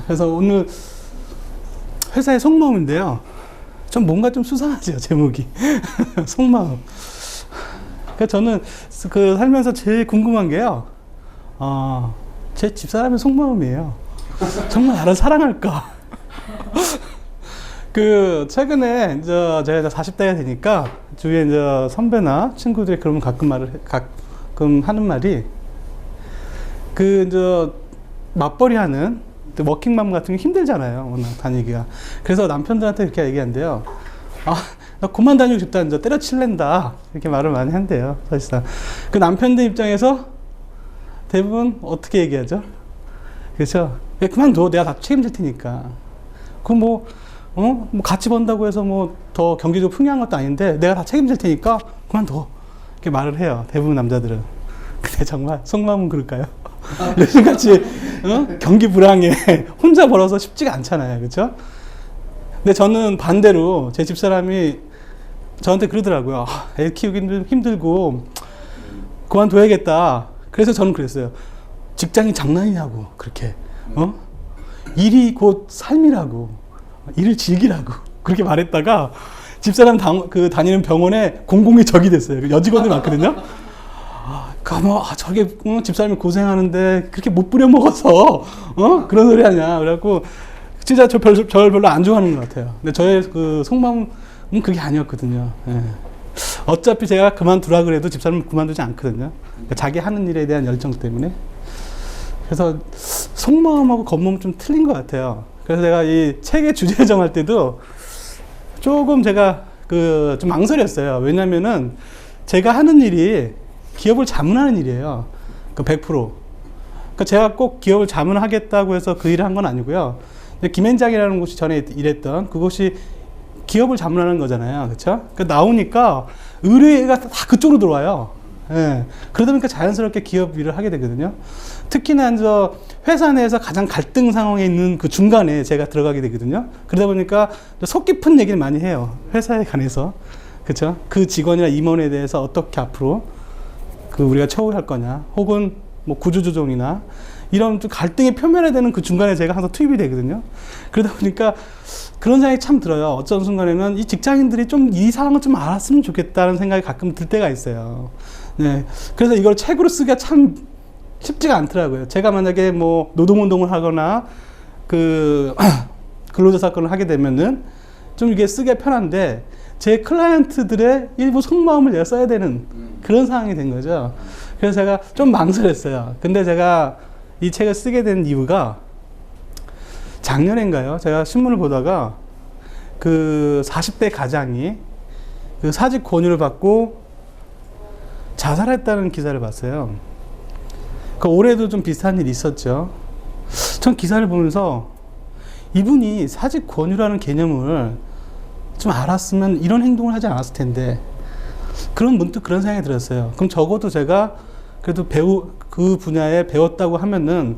그래서 오늘 회사의 속마음인데요. 좀 뭔가 좀 수상하죠, 제목이. 속마음. 그러니까 저는 그 살면서 제일 궁금한 게요. 제 집사람의 속마음이에요. 정말 나를 사랑할까? 최근에, 제가 40대가 되니까, 주위에 선배나 친구들이 그러면 가끔 하는 말이, 맞벌이 하는, 워킹맘 같은 게 힘들잖아요, 워낙 다니기가. 그래서 남편들한테 이렇게 얘기한대요. 나 그만 다니고 싶다, 때려칠랜다. 이렇게 말을 많이 한대요, 사실상. 그 남편들 입장에서 대부분 어떻게 얘기하죠? 그렇죠? 그만둬. 내가 다 책임질 테니까. 뭐 같이 번다고 해서 더 경제적으로 풍요한 것도 아닌데, 내가 다 책임질 테니까 그만둬. 이렇게 말을 해요, 대부분 남자들은. 근데 정말 속마음은 그럴까요? 요즘같이 경기 불황에 혼자 벌어서 쉽지가 않잖아요, 그렇죠? 근데 저는 반대로 제 집사람이 저한테 그러더라고요. 애 키우기 힘들고 그만둬야겠다. 그래서 저는 그랬어요. 직장이 장난이냐고, 그렇게. 일이 곧 삶이라고, 일을 즐기라고 그렇게 말했다가 집사람 다니는 병원에 공공의 적이 됐어요. 여직원들 많거든요. 저게 집사람이 고생하는데 그렇게 못 부려먹어서 그런 소리 하냐. 그래갖고 진짜 저를 별로 안 좋아하는 것 같아요. 근데 저의 속마음은 그게 아니었거든요. 예. 어차피 제가 그만두라 그래도 집사람은 그만두지 않거든요. 그러니까 자기 하는 일에 대한 열정 때문에. 그래서 속마음하고 겉몸은 좀 틀린 것 같아요. 그래서 제가 이 책의 주제 정할 때도 조금 제가 좀 망설였어요. 왜냐면은 제가 하는 일이 기업을 자문하는 일이에요. 100%. 그러니까 제가 꼭 기업을 자문하겠다고 해서 그 일을 한 건 아니고요. 김앤장이라는 곳이 전에 일했던 그곳이 기업을 자문하는 거잖아요. 그렇죠? 그러니까 나오니까 의뢰가 다 그쪽으로 들어와요. 예. 그러다 보니까 자연스럽게 기업 일을 하게 되거든요. 특히나 회사 내에서 가장 갈등 상황에 있는 그 중간에 제가 들어가게 되거든요. 그러다 보니까 속 깊은 얘기를 많이 해요. 회사에 관해서. 그렇죠? 그 직원이나 임원에 대해서 어떻게 앞으로 우리가 처우할 거냐, 혹은 구조조정이나 이런 좀 갈등의 표면에 되는 그 중간에 제가 항상 투입이 되거든요. 그러다 보니까 그런 생각이 참 들어요. 어떤 순간에는 이 직장인들이 좀 이 상황을 좀 알았으면 좋겠다는 생각이 가끔 들 때가 있어요. 네. 그래서 이걸 책으로 쓰기가 참 쉽지가 않더라고요. 제가 만약에 노동운동을 하거나 근로자 사건을 하게 되면은 좀 이게 쓰기가 편한데, 제 클라이언트들의 일부 속마음을 내가 써야 되는 그런 상황이 된 거죠. 그래서 제가 좀 망설였어요. 근데 제가 이 책을 쓰게 된 이유가 작년인가요? 제가 신문을 보다가 40대 가장이 사직 권유를 받고 자살했다는 기사를 봤어요. 올해도 좀 비슷한 일이 있었죠. 전 기사를 보면서 이분이 사직 권유라는 개념을 좀 알았으면 이런 행동을 하지 않았을 텐데, 문득 그런 생각이 들었어요. 그럼 적어도 제가 그래도 그 분야에 배웠다고 하면은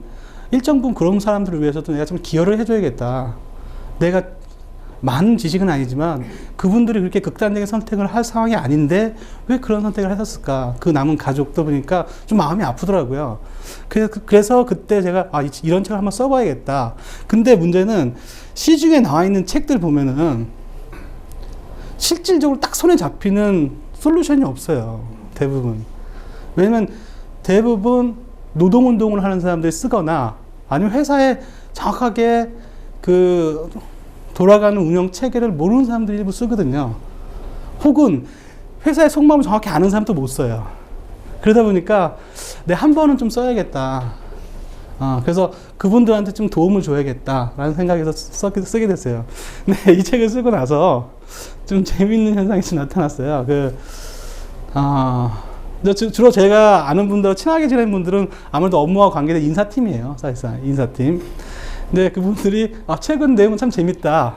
일정 부분 그런 사람들을 위해서도 내가 좀 기여를 해줘야겠다. 내가 많은 지식은 아니지만 그분들이 그렇게 극단적인 선택을 할 상황이 아닌데 왜 그런 선택을 하셨을까? 그 남은 가족도 보니까 좀 마음이 아프더라고요. 그래서 그때 제가 이런 책을 한번 써봐야겠다. 근데 문제는 시중에 나와 있는 책들 보면은 실질적으로 딱 손에 잡히는 솔루션이 없어요. 대부분. 왜냐면 대부분 노동운동을 하는 사람들이 쓰거나 아니면 회사에 정확하게 돌아가는 운영 체계를 모르는 사람들이 일부 쓰거든요. 혹은 회사의 속마음을 정확히 아는 사람도 못 써요. 그러다 보니까 한 번은 좀 써야겠다. 그래서 그분들한테 좀 도움을 줘야겠다라는 생각에서 쓰게 됐어요. 근데 이 책을 쓰고 나서 좀 재밌는 현상이 좀 나타났어요. 주로 제가 아는 분들, 친하게 지내는 분들은 아무래도 업무와 관계된 인사팀이에요. 사실상 인사팀. 근데 그분들이 책은 내용은 참 재밌다.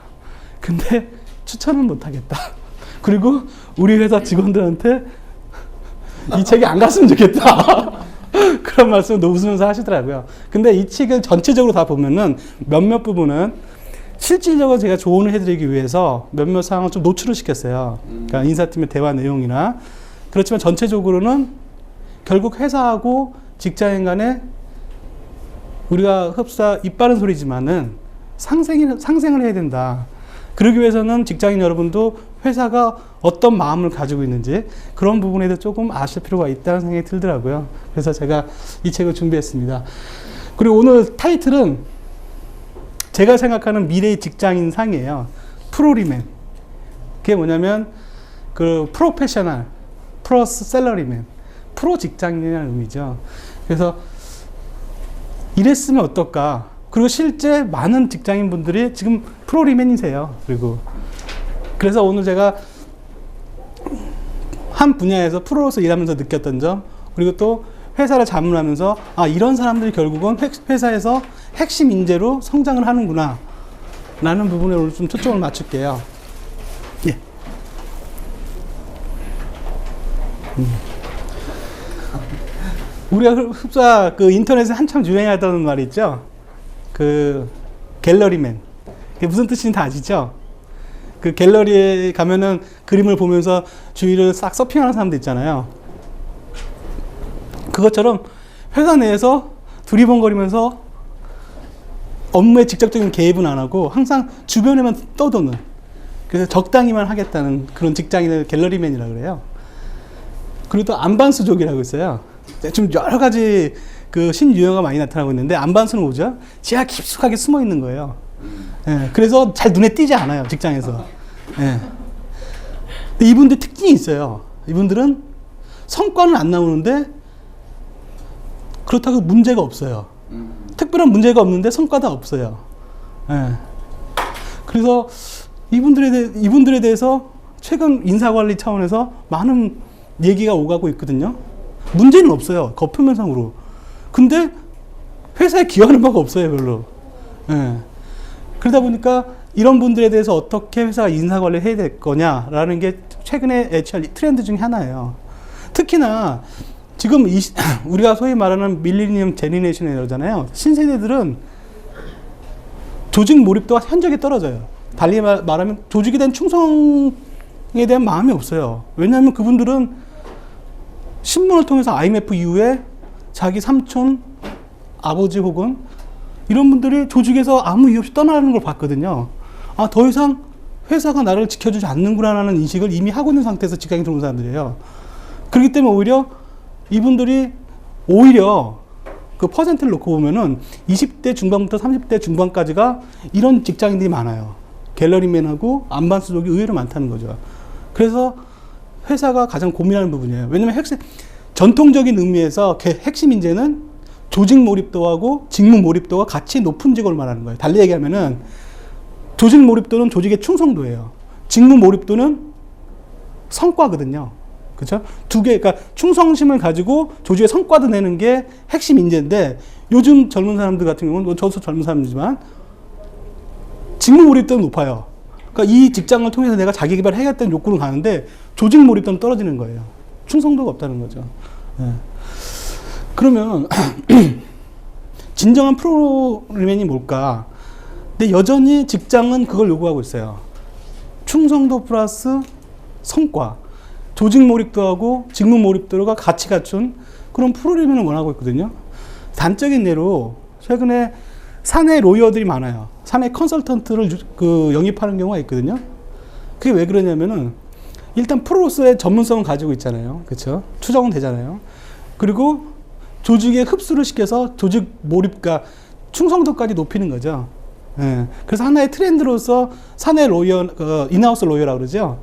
근데 추천은 못하겠다. 그리고 우리 회사 직원들한테 이 책이 안 갔으면 좋겠다. 그런 말씀을 웃으면서 하시더라고요. 근데 이 책을 전체적으로 다 보면은 몇몇 부분은 실질적으로 제가 조언을 해드리기 위해서 몇몇 사항을 좀 노출을 시켰어요. 그러니까 인사팀의 대화 내용이나. 그렇지만 전체적으로는 결국 회사하고 직장인 간의 우리가 흡사 입 바른 소리지만은 상생을 해야 된다. 그러기 위해서는 직장인 여러분도 회사가 어떤 마음을 가지고 있는지 그런 부분에 대해서 조금 아실 필요가 있다는 생각이 들더라고요. 그래서 제가 이 책을 준비했습니다. 그리고 오늘 타이틀은 제가 생각하는 미래의 직장인 상이에요. 프로리맨. 그게 뭐냐면 그 프로페셔널 플러스 셀러리맨. 프로 직장인이라는 의미죠. 그래서 이랬으면 어떨까? 그리고 실제 많은 직장인분들이 지금 프로리맨이세요. 그래서 오늘 제가 한 분야에서 프로로서 일하면서 느꼈던 점, 그리고 또 회사를 자문하면서 이런 사람들이 결국은 회사에서 핵심 인재로 성장을 하는구나 라는 부분에 오늘 좀 초점을 맞출게요. 예. 우리가 흡사 그 인터넷에 한참 유행하던 말이 있죠. 그 갤러리맨. 그게 무슨 뜻인지 다 아시죠? 그 갤러리에 가면은 그림을 보면서 주위를 싹 서핑하는 사람들 있잖아요. 그것처럼 회사 내에서 두리번거리면서 업무에 직접적인 개입은 안 하고 항상 주변에만 떠도는, 그래서 적당히만 하겠다는 그런 직장인을 갤러리맨이라고 그래요. 그리고 또 안반수족이라고 있어요. 좀 여러 가지 그 신유형가 많이 나타나고 있는데, 안반수는 뭐죠? 지하 깊숙하게 숨어 있는 거예요. 예, 그래서 잘 눈에 띄지 않아요, 직장에서. 예. 근데 이분들 특징이 있어요. 이분들은 성과는 안 나오는데 그렇다고 문제가 없어요. 특별한 문제가 없는데 성과가 없어요. 예. 그래서 이분들에 대해서 최근 인사관리 차원에서 많은 얘기가 오가고 있거든요. 문제는 없어요, 겉표면상으로. 근데 회사에 기여하는 바가 없어요, 별로. 예. 그러다 보니까 이런 분들에 대해서 어떻게 회사가 인사관리를 해야 될 거냐라는 게 최근의 HR 트렌드 중에 하나예요. 특히나 지금 우리가 소위 말하는 밀리니엄 제너레이션이라잖아요. 신세대들은 조직 몰입도가 현저하게 떨어져요. 달리 말하면 조직에 대한 충성에 대한 마음이 없어요. 왜냐하면 그분들은 신문을 통해서 IMF 이후에 자기 삼촌, 아버지 혹은 이런 분들이 조직에서 아무 이유 없이 떠나는 걸 봤거든요. 더 이상 회사가 나를 지켜주지 않는구나라는 인식을 이미 하고 있는 상태에서 직장에 들어온 사람들이에요. 그렇기 때문에 이분들이 오히려 그 퍼센트를 놓고 보면은 20대 중반부터 30대 중반까지가 이런 직장인들이 많아요. 갤러리맨하고 안반수족이 의외로 많다는 거죠. 그래서 회사가 가장 고민하는 부분이에요. 왜냐면 전통적인 의미에서 핵심 인재는 조직 몰입도하고 직무 몰입도가 같이 높은 직업을 말하는 거예요. 달리 얘기하면은 조직 몰입도는 조직의 충성도예요. 직무 몰입도는 성과거든요. 그렇죠? 두 개, 그러니까 충성심을 가지고 조직의 성과도 내는 게 핵심 인재인데, 요즘 젊은 사람들 같은 경우는, 저도 젊은 사람이지만 직무 몰입도는 높아요. 그러니까 이 직장을 통해서 내가 자기 개발을 해야겠다는 욕구는 가는데 조직 몰입도는 떨어지는 거예요. 충성도가 없다는 거죠. 네. 그러면 진정한 프로리맨이 뭘까? 근데 여전히 직장은 그걸 요구하고 있어요. 충성도 플러스 성과, 조직 몰입도하고 직무 몰입도가 같이 갖춘 그런 프로리맨을 원하고 있거든요. 단적인 예로 최근에 사내 로이어들이 많아요. 사내 컨설턴트를 영입하는 경우가 있거든요. 그게 왜 그러냐면은 일단 프로로서의 전문성을 가지고 있잖아요. 그렇죠? 추정은 되잖아요. 그리고 조직에 흡수를 시켜서 조직 몰입과 충성도까지 높이는 거죠. 예. 그래서 하나의 트렌드로서 사내 로이어, 인하우스 로이어라고 그러죠.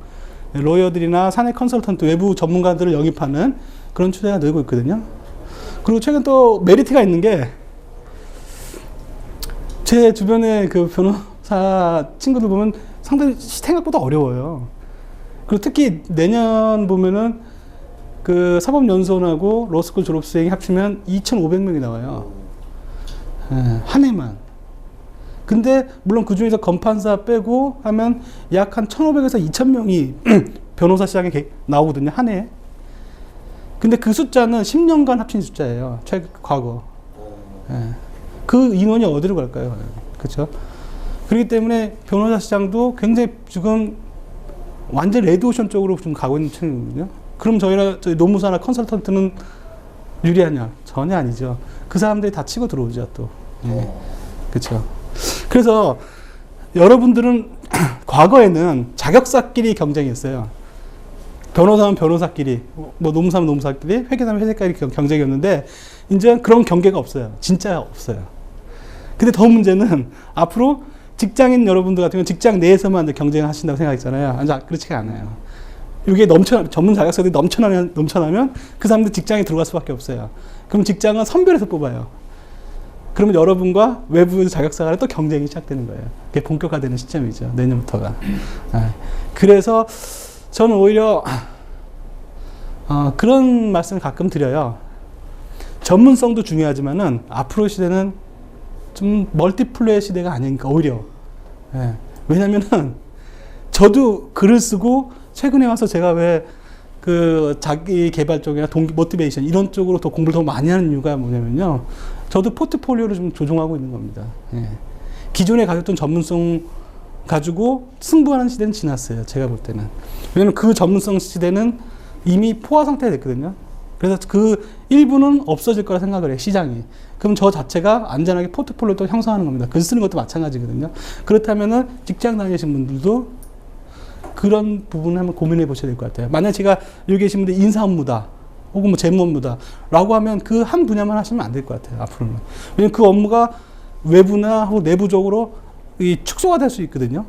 로이어들이나 사내 컨설턴트, 외부 전문가들을 영입하는 그런 추세가 늘고 있거든요. 그리고 최근 또 메리트가 있는 게, 제 주변에 그 변호사 친구들 보면 상당히 생각보다 어려워요. 그리고 특히 내년 보면은 그 사법연수원하고 로스쿨 졸업생이 합치면 2,500명이 나와요. 한 해만. 근데 물론 그 중에서 검판사 빼고 하면 약 한 1,500에서 2,000명이 변호사 시장에 나오거든요, 한 해에. 근데 그 숫자는 10년간 합친 숫자예요, 과거. 그 인원이 어디로 갈까요? 그렇죠? 그렇기 때문에 변호사 시장도 굉장히 지금 완전 레드오션 쪽으로 좀 가고 있는 층이거든요. 그럼 저희 노무사나 컨설턴트는 유리하냐? 전혀 아니죠. 그 사람들이 다 치고 들어오죠, 또. 그렇죠. 그래서 여러분들은 과거에는 자격사끼리 경쟁이었어요. 변호사는 변호사끼리, 뭐 노무사는 노무사끼리, 회계사는 회계사끼리 경쟁이었는데 이제 그런 경계가 없어요. 진짜 없어요. 근데 더 문제는 앞으로 직장인 여러분들 같은 경우는 직장 내에서만 경쟁을 하신다고 생각했잖아요. 그렇지가 않아요. 이게 전문 자격사들이 넘쳐나면 그 사람들 직장에 들어갈 수밖에 없어요. 그럼 직장은 선별해서 뽑아요. 그러면 여러분과 외부 자격사 간에 또 경쟁이 시작되는 거예요. 그게 본격화되는 시점이죠. 내년부터가. 그래서 저는 오히려 그런 말씀을 가끔 드려요. 전문성도 중요하지만은 앞으로 시대는 좀 멀티플레이 시대가 아닌가 오히려. 왜냐면은 저도 글을 쓰고 최근에 와서 제가 왜 그 자기 개발 쪽이나 모티베이션 이런 쪽으로 더 공부를 더 많이 하는 이유가 뭐냐면요. 저도 포트폴리오를 좀 조정하고 있는 겁니다. 기존에 가졌던 전문성 가지고 승부하는 시대는 지났어요. 제가 볼 때는. 왜냐면 그 전문성 시대는 이미 포화 상태가 됐거든요. 그래서 그 일부는 없어질 거라 생각을 해요. 시장이. 그럼 저 자체가 안전하게 포트폴리오도 형성하는 겁니다. 글 쓰는 것도 마찬가지거든요. 그렇다면은 직장 다니신 분들도 그런 부분을 한번 고민해 보셔야 될 것 같아요. 만약 제가 여기 계신 분들 인사 업무다. 혹은 뭐 재무 업무다. 라고 하면 그 한 분야만 하시면 안 될 것 같아요. 앞으로는. 왜냐면 그 업무가 외부나 혹은 내부적으로 이 축소가 될 수 있거든요.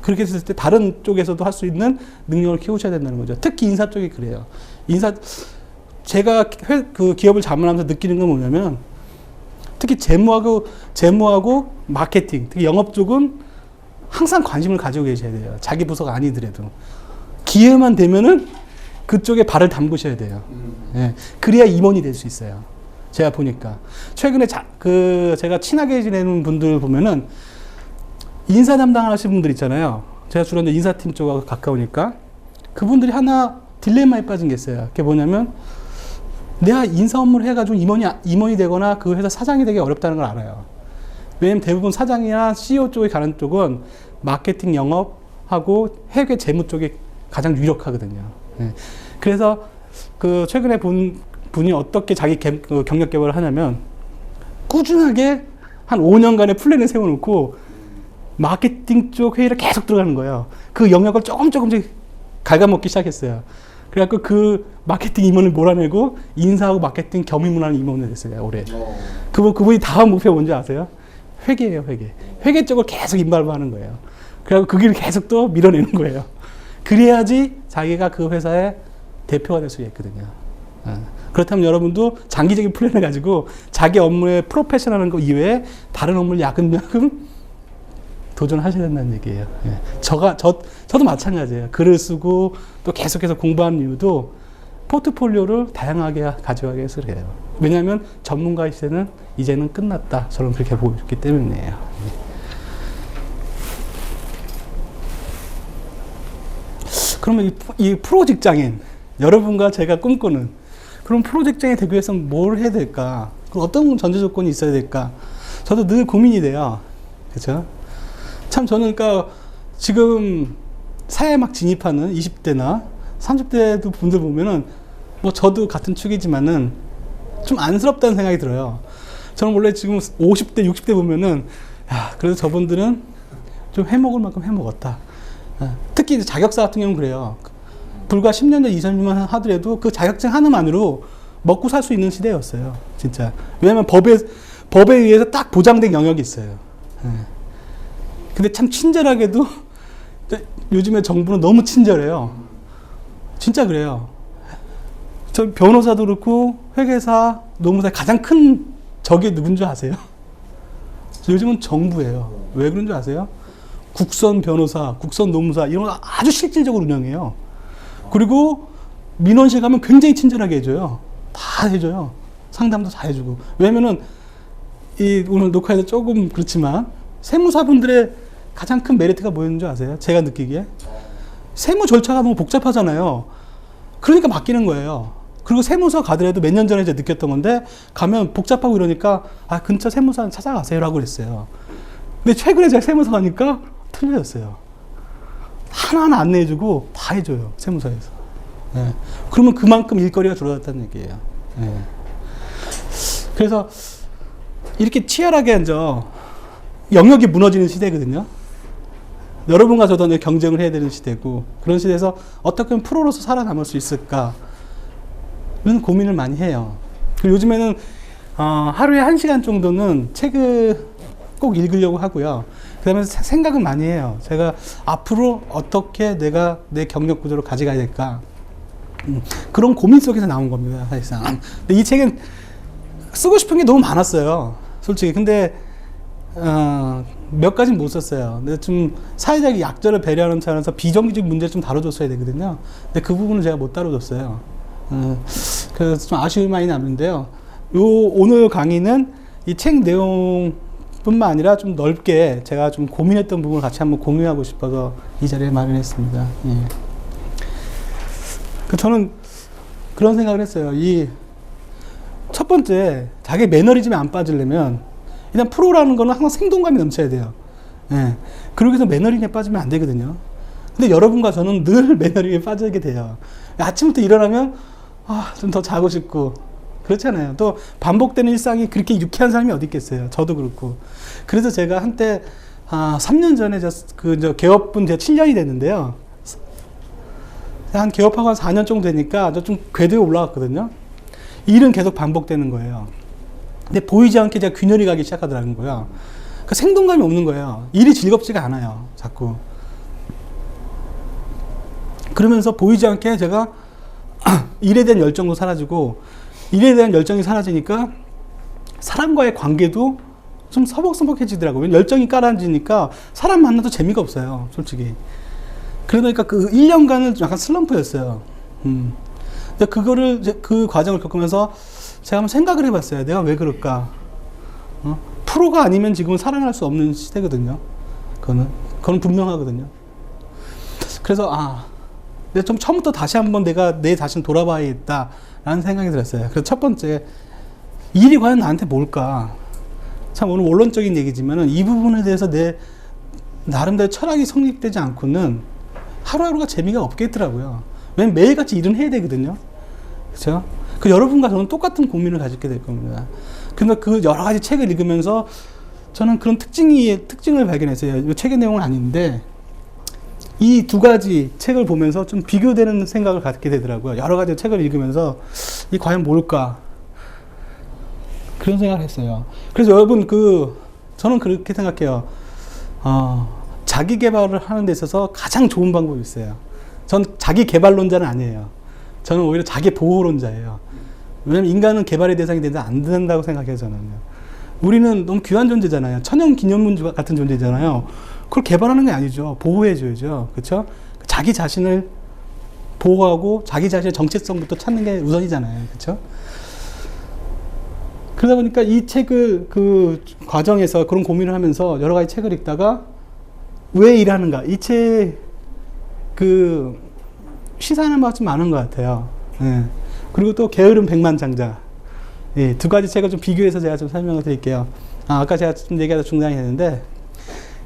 그렇게 했을 때 다른 쪽에서도 할 수 있는 능력을 키우셔야 된다는 거죠. 특히 인사 쪽이 그래요. 제가 그 기업을 자문하면서 느끼는 건 뭐냐면 특히 재무하고 마케팅, 특히 영업 쪽은 항상 관심을 가지고 계셔야 돼요. 자기 부서가 아니더라도. 기회만 되면은 그쪽에 발을 담그셔야 돼요. 그래야 임원이 될 수 있어요. 제가 보니까. 최근에 제가 친하게 지내는 분들 보면은 인사 담당하시는 분들 있잖아요. 제가 주로 이제 인사팀 쪽하고 가까우니까 그분들이 하나 딜레마에 빠진 게 있어요. 그게 뭐냐면 내가 인사 업무를 해가지고 임원이 되거나 그 회사 사장이 되기 어렵다는 걸 알아요. 왜냐면 대부분 사장이나 CEO 쪽에 가는 쪽은 마케팅 영업하고 회계 재무 쪽이 가장 유력하거든요. 그래서 그 최근에 본 분이 어떻게 자기 경력 개발을 하냐면 꾸준하게 한 5년간의 플랜을 세워놓고 마케팅 쪽 회의를 계속 들어가는 거예요. 그 영역을 조금씩 갉아먹기 시작했어요. 그래갖고 그 마케팅 임원을 몰아내고 인사하고 마케팅 겸임문하는 임원이 됐어요, 올해. 그분이 다음 목표가 뭔지 아세요? 회계예요, 회계. 회계 쪽을 계속 인발부하는 거예요. 그래갖고 그 길을 계속 또 밀어내는 거예요. 그래야지 자기가 그 회사의 대표가 될 수 있거든요. 그렇다면 여러분도 장기적인 플랜을 가지고 자기 업무에 프로페셔널한 거 이외에 다른 업무를 야금야금 도전하셔야 된다는 얘기예요. 저도 마찬가지예요. 글을 쓰고 또 계속해서 공부하는 이유도 포트폴리오를 다양하게 가져가기 위해서 그래요. 왜냐하면 전문가의 시대는 이제는 끝났다. 저는 그렇게 보고 있기 때문이에요. 그러면 이 프로 직장인, 여러분과 제가 꿈꾸는 그런 프로 직장인이 되기 위해서는 뭘 해야 될까? 어떤 전제 조건이 있어야 될까? 저도 늘 고민이 돼요. 그렇죠? 참 저는 그러니까 지금 사회에 막 진입하는 20대나 30대도 분들 보면은 뭐 저도 같은 축이지만은 좀 안쓰럽다는 생각이 들어요. 저는 원래 지금 50대, 60대 보면은 야, 그래도 저분들은 좀 해먹을 만큼 해먹었다. 특히 이제 자격사 같은 경우는 그래요. 불과 10년 전, 20년만 하더라도 그 자격증 하나만으로 먹고 살 수 있는 시대였어요. 진짜. 왜냐면 법에 의해서 딱 보장된 영역이 있어요. 근데 참 친절하게도 요즘에 정부는 너무 친절해요. 진짜 그래요. 저 변호사도 그렇고 회계사, 노무사 가장 큰 적이 누군 줄 아세요? 요즘은 정부예요. 왜 그런 줄 아세요? 국선 변호사, 국선 노무사 이런 거 아주 실질적으로 운영해요. 그리고 민원실 가면 굉장히 친절하게 해줘요. 다 해줘요. 상담도 다 해주고. 왜냐면은 오늘 녹화해서 조금 그렇지만 세무사분들의 가장 큰 메리트가 뭐였는 줄 아세요? 제가 느끼기에 세무 절차가 너무 복잡하잖아요. 그러니까 맡기는 거예요. 그리고 세무서 가더라도 몇 년 전에 이제 느꼈던 건데 가면 복잡하고 이러니까 근처 세무사 찾아가세요라고 그랬어요. 근데 최근에 제가 세무서 가니까 틀려졌어요. 하나하나 안내해주고 다 해줘요. 세무서에서. 그러면 그만큼 일거리가 줄어들었다는 얘기예요. 그래서 이렇게 치열하게 이제 영역이 무너지는 시대거든요. 여러분과 저도 경쟁을 해야 되는 시대고, 그런 시대에서 어떻게 하면 프로로서 살아남을 수 있을까 이런 고민을 많이 해요. 그리고 요즘에는 하루에 1시간 정도는 책을 꼭 읽으려고 하고요. 그 다음에 생각을 많이 해요. 제가 앞으로 어떻게 내가 내 경력 구조를 가져가야 될까, 그런 고민 속에서 나온 겁니다, 사실상. 근데 이 책은 쓰고 싶은 게 너무 많았어요, 솔직히. 근데 몇 가지는 못 썼어요. 근데 좀 사회적 약자를 배려하는 차원에서 비정규직 문제를 좀 다뤄줬어야 되거든요. 근데 그 부분은 제가 못 다뤄줬어요. 그래서 좀 아쉬움이 많이 남는데요. 오늘 강의는 이 책 내용뿐만 아니라 좀 넓게 제가 좀 고민했던 부분을 같이 한번 공유하고 싶어서 이 자리를 마련했습니다. 예. 저는 그런 생각을 했어요. 이 첫 번째, 자기 매너리즘에 안 빠지려면 일단 프로라는 거는 항상 생동감이 넘쳐야 돼요. 예. 그러기 위해서 매너리즘에 빠지면 안 되거든요. 근데 여러분과 저는 늘 매너리즘에 빠지게 돼요. 아침부터 일어나면 좀 더 자고 싶고 그렇잖아요. 또 반복되는 일상이 그렇게 유쾌한 사람이 어디 있겠어요. 저도 그렇고. 그래서 제가 한때 3년 전에 개업은 제가 7년이 됐는데요. 한 개업하고 한 4년 정도 되니까 좀 궤도에 올라갔거든요. 일은 계속 반복되는 거예요. 근데 보이지 않게 제가 균열이 가기 시작하더라는 거예요. 그러니까 생동감이 없는 거예요. 일이 즐겁지가 않아요, 자꾸. 그러면서 보이지 않게 제가 일에 대한 열정도 사라지고, 일에 대한 열정이 사라지니까 사람과의 관계도 좀 서먹서먹해지더라고요. 열정이 가라앉으니까 사람 만나도 재미가 없어요, 솔직히. 그러니까 그 1년간은 약간 슬럼프였어요. 근데 그 과정을 겪으면서 제가 한번 생각을 해봤어요. 내가 왜 그럴까? 프로가 아니면 지금은 살아날 수 없는 시대거든요. 그거는 분명하거든요. 그래서 내가 좀 처음부터 다시 한번 내가 내 자신 돌아봐야겠다라는 생각이 들었어요. 그래서 첫 번째, 일이 과연 나한테 뭘까? 참 오늘 원론적인 얘기지만은 이 부분에 대해서 내 나름대로 철학이 성립되지 않고는 하루하루가 재미가 없겠더라고요. 왜냐면 매일같이 일은 해야 되거든요. 그렇죠? 여러분과 저는 똑같은 고민을 가지게 될 겁니다. 근데 그 여러 가지 책을 읽으면서 저는 그런 특징을 발견했어요. 이 책의 내용은 아닌데, 이 두 가지 책을 보면서 좀 비교되는 생각을 갖게 되더라고요. 여러 가지 책을 읽으면서 이 과연 뭘까? 그런 생각을 했어요. 그래서 여러분, 저는 그렇게 생각해요. 자기 개발을 하는 데 있어서 가장 좋은 방법이 있어요. 전 자기 개발론자는 아니에요. 저는 오히려 자기 보호론자예요. 왜냐면 인간은 개발의 대상이 되지 안 된다고 생각해요, 저는요. 우리는 너무 귀한 존재잖아요. 천연 기념물 같은 존재잖아요. 그걸 개발하는 게 아니죠. 보호해줘야죠. 그렇죠? 자기 자신을 보호하고 자기 자신의 정체성부터 찾는 게 우선이잖아요. 그렇죠? 그러다 보니까 이 책을 과정에서 그런 고민을 하면서 여러 가지 책을 읽다가 왜 일하는가? 이 책 시사하는 바가 좀 많은 것 같아요. 예. 그리고 또 게으른 백만장자. 예, 두 가지 책을 좀 비교해서 제가 좀 설명을 드릴게요. 아까 제가 좀 얘기하다 중단이 됐는데,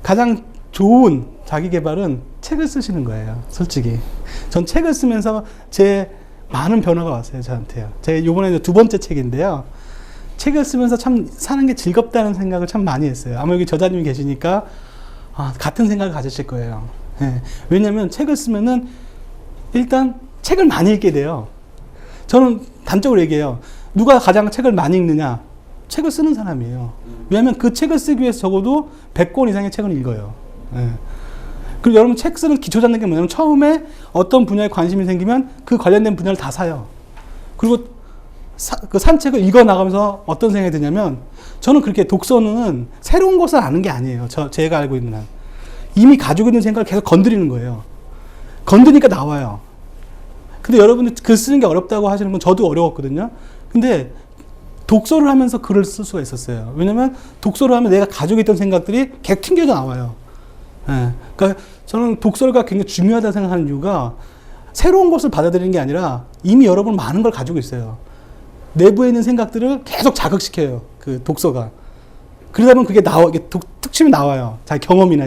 가장 좋은 자기 개발은 책을 쓰시는 거예요, 솔직히. 전 책을 쓰면서 제 많은 변화가 왔어요, 저한테요. 제 요번에 두 번째 책인데요. 책을 쓰면서 참 사는 게 즐겁다는 생각을 참 많이 했어요. 아마 여기 저자님이 계시니까 같은 생각을 가지실 거예요. 예. 왜냐면 책을 쓰면은 일단 책을 많이 읽게 돼요. 저는 단적으로 얘기해요. 누가 가장 책을 많이 읽느냐? 책을 쓰는 사람이에요. 왜냐하면 그 책을 쓰기 위해서 적어도 100권 이상의 책을 읽어요. 예. 그리고 여러분, 책 쓰는 기초 잡는 게 뭐냐면 처음에 어떤 분야에 관심이 생기면 그 관련된 분야를 다 사요. 그리고 산 책을 읽어 나가면서 어떤 생각이 드냐면, 저는 그렇게 독서는 새로운 것을 아는 게 아니에요. 제가 알고 있는 한. 이미 가지고 있는 생각을 계속 건드리는 거예요. 건드니까 나와요. 근데 여러분들 글 쓰는 게 어렵다고 하시는 분, 저도 어려웠거든요. 근데 독서를 하면서 글을 쓸 수가 있었어요. 왜냐면 독서를 하면 내가 가지고 있던 생각들이 계속 튕겨져 나와요. 예. 그러니까 저는 독서가 굉장히 중요하다고 생각하는 이유가 새로운 것을 받아들이는 게 아니라 이미 여러분 많은 걸 가지고 있어요. 내부에 있는 생각들을 계속 자극시켜요, 그 독서가. 그러다 보면 그게 특심이 나와요. 자기 경험이나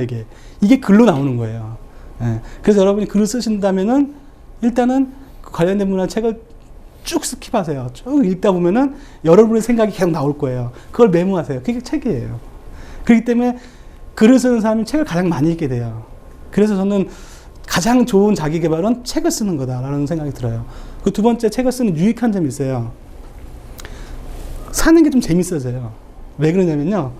이게 글로 나오는 거예요. 예. 그래서 여러분이 글을 쓰신다면은 일단은 그 관련된 문화 책을 쭉 스킵하세요. 쭉 읽다 보면은 여러분의 생각이 계속 나올 거예요. 그걸 메모하세요. 그게 책이에요. 그렇기 때문에 글을 쓰는 사람이 책을 가장 많이 읽게 돼요. 그래서 저는 가장 좋은 자기 개발은 책을 쓰는 거다라는 생각이 들어요. 그 두 번째, 책을 쓰는 유익한 점이 있어요. 사는 게 좀 재밌어져요. 왜 그러냐면요.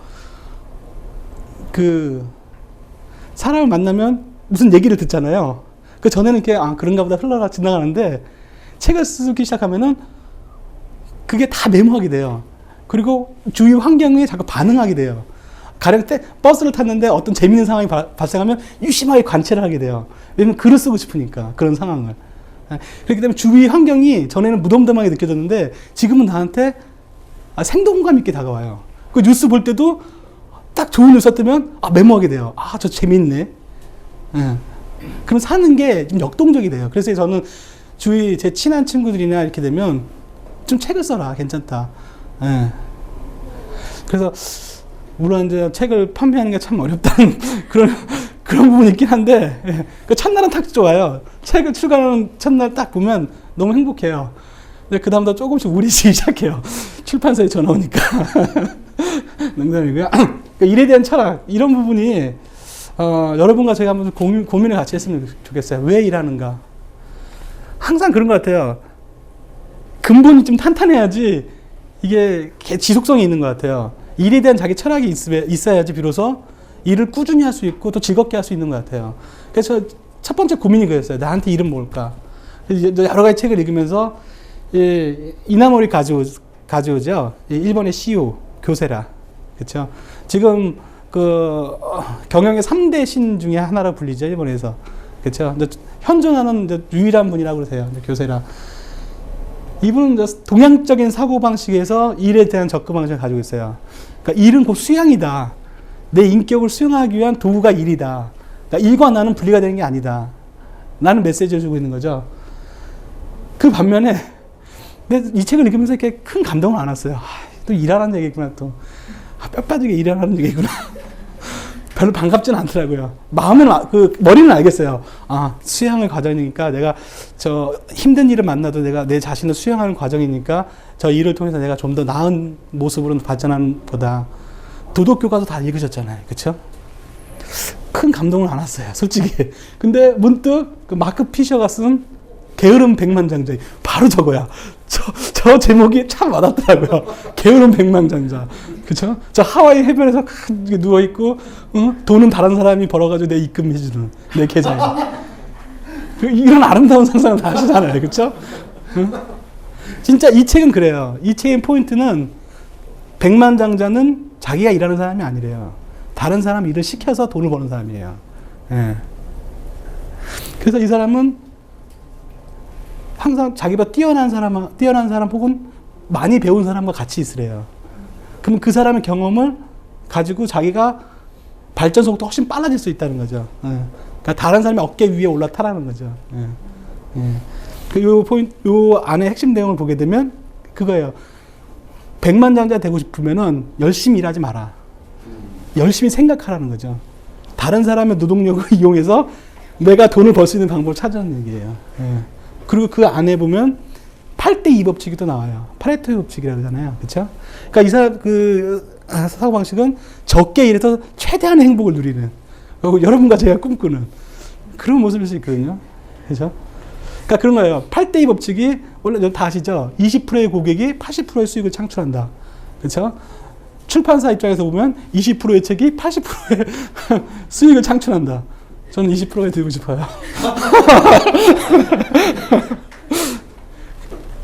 사람을 만나면 무슨 얘기를 듣잖아요. 그 전에는 이렇게, 그런가 보다 흘러가 지나가는데, 책을 쓰기 시작하면은 그게 다 메모하게 돼요. 그리고 주위 환경에 자꾸 반응하게 돼요. 가령 버스를 탔는데 어떤 재밌는 상황이 발생하면 유심하게 관찰을 하게 돼요. 왜냐면 글을 쓰고 싶으니까, 그런 상황을. 그렇기 때문에 주위 환경이 전에는 무덤덤하게 느껴졌는데 지금은 나한테 생동감 있게 다가와요. 그 뉴스 볼 때도 딱 좋은 뉴스 뜨면 메모하게 돼요. 저 재밌네. 그럼 사는 게 좀 역동적이 돼요. 그래서 저는 주위 제 친한 친구들이나 이렇게 되면 좀 책을 써라. 괜찮다. 그래서 물론 이제 책을 판매하는 게 참 어렵다는 그런 부분이 있긴 한데, 그 첫날은 딱 좋아요. 책을 출간하는 첫날 딱 보면 너무 행복해요. 근데 그 다음부터 조금씩 우리시기 시작해요. 출판사에 전화 오니까. 농담이고요. 일에 대한 철학, 이런 부분이, 여러분과 제가 한번 고민을 같이 했으면 좋겠어요. 왜 일하는가? 항상 그런 것 같아요. 근본이 좀 탄탄해야지 이게 지속성이 있는 것 같아요. 일에 대한 자기 철학이 있어야지 비로소 일을 꾸준히 할 수 있고 또 즐겁게 할 수 있는 것 같아요. 그래서 첫 번째 고민이 그랬어요. 나한테 일은 뭘까? 여러 가지 책을 읽으면서 이나모리 가즈오죠. 일본의 CEO 교세라. 그렇죠? 지금 경영의 3대 신 중에 하나로 불리죠. 일본에서. 그렇죠? 현존하는 유일한 분이라고 그러세요. 교세라. 이분은 동양적인 사고방식에서 일에 대한 접근 방식을 가지고 있어요. 그러니까 일은 곧 수양이다. 내 인격을 수양하기 위한 도구가 일이다. 그러니까 일과 나는 분리가 되는 게 아니다. 라는 메시지를 주고 있는 거죠. 그 반면에 이 책을 읽으면서 이렇게 큰 감동을 안 왔어요. 또 일하라는 얘기구나. 또 뼈 빠지게 일하라는 얘기구나. 별로 반갑지는 않더라고요. 머리는 알겠어요. 수양의 과정이니까 내가 힘든 일을 만나도 내가 내 자신을 수양하는 과정이니까 저 일을 통해서 내가 좀 더 나은 모습으로 발전하는 거다. 도덕교과서 다 읽으셨잖아요. 그쵸? 큰 감동을 안 왔어요. 솔직히. 근데 문득 마크 피셔가 쓴 게으름 백만장자. 바로 저거야. 저 제목이 참 와닿더라고요. 게으름 백만장자. 그쵸? 저 하와이 해변에서 누워있고, 돈은 다른 사람이 벌어가지고 내 입금해주는, 내 계좌에. 이런 아름다운 상상을 다 하시잖아요. 그쵸? 진짜 이 책은 그래요. 이 책의 포인트는 백만장자는 자기가 일하는 사람이 아니래요. 다른 사람 일을 시켜서 돈을 버는 사람이에요. 예. 그래서 이 사람은 항상 자기보다 뛰어난 사람 혹은 많이 배운 사람과 같이 있으래요. 그럼 그 사람의 경험을 가지고 자기가 발전 속도 훨씬 빨라질 수 있다는 거죠. 예. 그러니까 다른 사람의 어깨 위에 올라타라는 거죠. 예. 예. 요 안에 핵심 내용을 보게 되면 그거예요. 백만장자 되고 싶으면은 열심히 일하지 마라. 열심히 생각하라는 거죠. 다른 사람의 노동력을 이용해서 내가 돈을 벌 수 있는 방법을 찾아는 얘기예요. 예. 그리고 그 안에 보면 8대2 법칙이 또 나와요. 파레토 법칙이라고 하잖아요. 그쵸? 그러니까 사고방식은 적게 일해서 최대한의 행복을 누리는, 여러분과 제가 꿈꾸는 그런 모습일 수 있거든요. 그죠? 그러니까 그런 거예요. 8대2 법칙이 원래 다 아시죠? 20%의 고객이 80%의 수익을 창출한다. 그쵸? 출판사 입장에서 보면 20%의 책이 80%의 수익을 창출한다. 저는 20%에 들고 싶어요.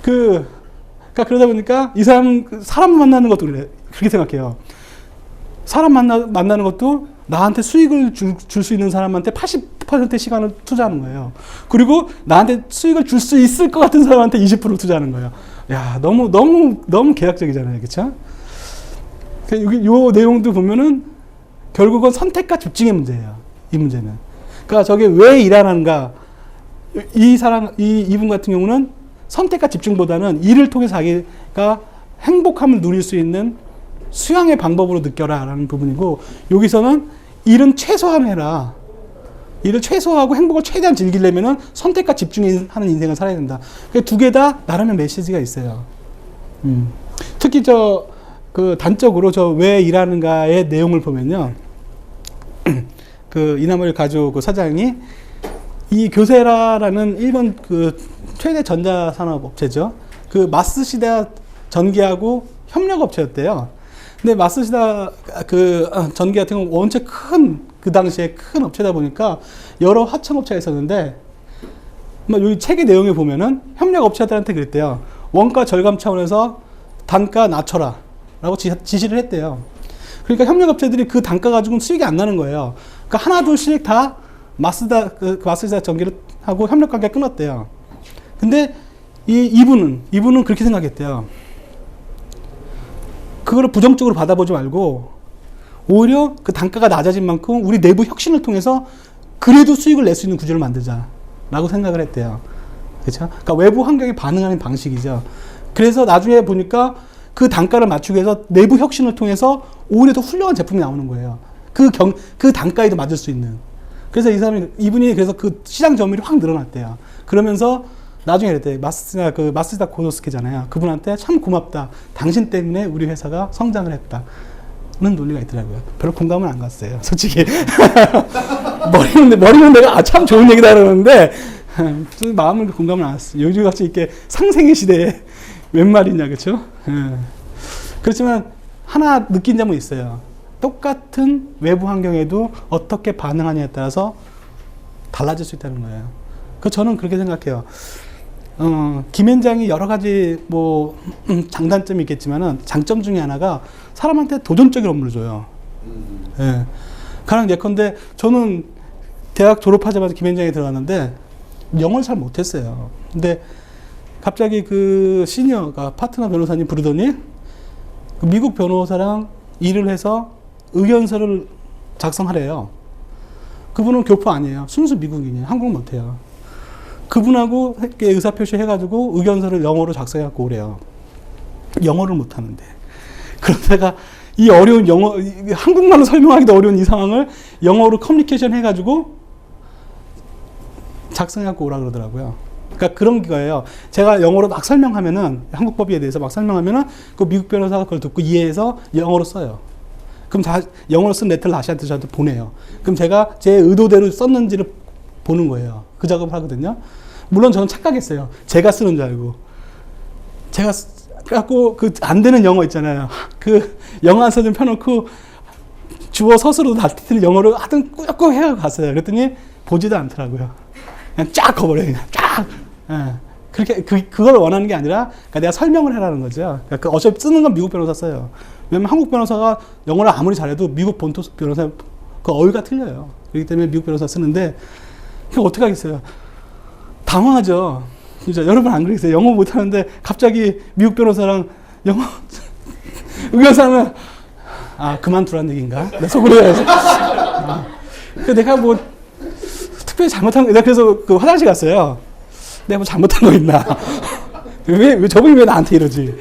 그러니까 그러다 보니까 이 사람 만나는 것도 그렇게 생각해요. 사람 만나는 것도 나한테 수익을 줄 수 있는 사람한테 80%의 시간을 투자하는 거예요. 그리고 나한테 수익을 줄 수 있을 것 같은 사람한테 20% 투자하는 거예요. 야, 너무 계약적이잖아요. 그쵸? 요 내용도 보면은 결국은 선택과 집중의 문제예요. 이 문제는. 그러니까 저게 왜 일하는가? 이분 같은 경우는 선택과 집중보다는 일을 통해 자기가 행복함을 누릴 수 있는 수양의 방법으로 느껴라 라는 부분이고, 여기서는 일은 최소한 해라. 일을 최소화하고 행복을 최대한 즐기려면은 선택과 집중하는 인생을 살아야 된다. 두 개 다 나름의 메시지가 있어요. 특히 그 단적으로 왜 일하는가의 내용을 보면요. 그 이나모리 가죽 그 사장이 이 교세라라는 일본 그 최대 전자산업 업체죠. 그 마쓰시다 전기하고 협력 업체였대요. 근데 마쓰시다 그 전기 같은 경우는 원체 그 당시에 큰 업체다 보니까 여러 하청 업체가 있었는데, 여기 책의 내용에 보면은 협력 업체들한테 그랬대요. 원가 절감 차원에서 단가 낮춰라 라고 지시를 했대요. 그러니까 협력 업체들이 그 단가 가지고는 수익이 안 나는 거예요. 그러니까 하나 둘씩 다 마쓰시다 전기를 하고 협력 관계 끊었대요. 근데 이분은 그렇게 생각했대요. 그거를 부정적으로 받아보지 말고 오히려 그 단가가 낮아진 만큼 우리 내부 혁신을 통해서 그래도 수익을 낼 수 있는 구조를 만들자라고 생각을 했대요. 그렇죠? 그러니까 외부 환경에 반응하는 방식이죠. 그래서 나중에 보니까 그 단가를 맞추기 위해서 내부 혁신을 통해서 오히려 더 훌륭한 제품이 나오는 거예요. 그 단가에도 맞을 수 있는. 그래서 이분이 그래서 그 시장 점유율이 확 늘어났대요. 그러면서 나중에 그랬대. 마쓰다 고노스케잖아요. 그분한테 참 고맙다. 당신 때문에 우리 회사가 성장을 했다. 는 논리가 있더라고요. 별로 공감은 안 갔어요. 솔직히. 머리는 내가 참 좋은 얘기다 그러는데, 마음은 공감을 안 했어요. 요즘같이 이렇게 상생의 시대에 웬 말이냐, 그쵸? 그렇지만, 하나 느낀 점은 있어요. 똑같은 외부 환경에도 어떻게 반응하냐에 따라서 달라질 수 있다는 거예요. 저는 그렇게 생각해요. 김현장이 여러 가지 장단점이 있겠지만은 장점 중에 하나가 사람한테 도전적인 업무를 줘요. 예. 가령 예컨대 저는 대학 졸업하자마자 김현장에 들어갔는데 영어를 잘 못했어요. 근데 갑자기 그 시니어가 파트너 변호사님 부르더니 그 미국 변호사랑 일을 해서 의견서를 작성하래요. 그분은 교포 아니에요. 순수 미국인이에요. 한국 못해요. 그분하고 의사표시 해가지고 의견서를 영어로 작성해갖고 오래요. 영어를 못하는데. 그러다가 이 어려운 한국말로 설명하기도 어려운 이 상황을 영어로 커뮤니케이션 해가지고 작성해갖고 오라 그러더라고요. 그러니까 그런 거예요. 제가 영어로 막 설명하면은, 한국 법에 대해서 막 설명하면은 그 미국 변호사가 그걸 듣고 이해해서 영어로 써요. 그럼 영어로 쓴 레터를 저한테 보내요. 그럼 제가 제 의도대로 썼는지를 보는 거예요. 그 작업을 하거든요. 물론 저는 착각했어요. 제가 쓰는 줄 알고. 제가 갖고 안 되는 영어 있잖아요. 그 영어 한 서 좀 펴놓고 주어 서술로 다티를 영어로 하여튼 꾸역꾸역 해서 갔어요. 그랬더니 보지도 않더라고요. 그냥 쫙 거버려요. 그냥 쫙. 예. 그렇게 그걸 원하는 게 아니라 그러니까 내가 설명을 해라는 거죠. 그러니까 어차피 쓰는 건 미국 변호사 써요. 왜냐면 한국 변호사가 영어를 아무리 잘해도 미국 본토 변호사 그 어휘가 틀려요. 그렇기 때문에 미국 변호사 쓰는데 그럼 어떻게 하겠어요? 당황하죠. 진짜 여러분 안 그러겠어요? 영어 못하는데 갑자기 미국 변호사랑 영어 의견서는 그만두라는 얘기인가? 내 속으로 해서 내가 특별히 잘못한 거, 내가 그래서 그 화장실 갔어요. 내가 뭐 잘못한 거 있나? 왜 저분이 왜 나한테 이러지?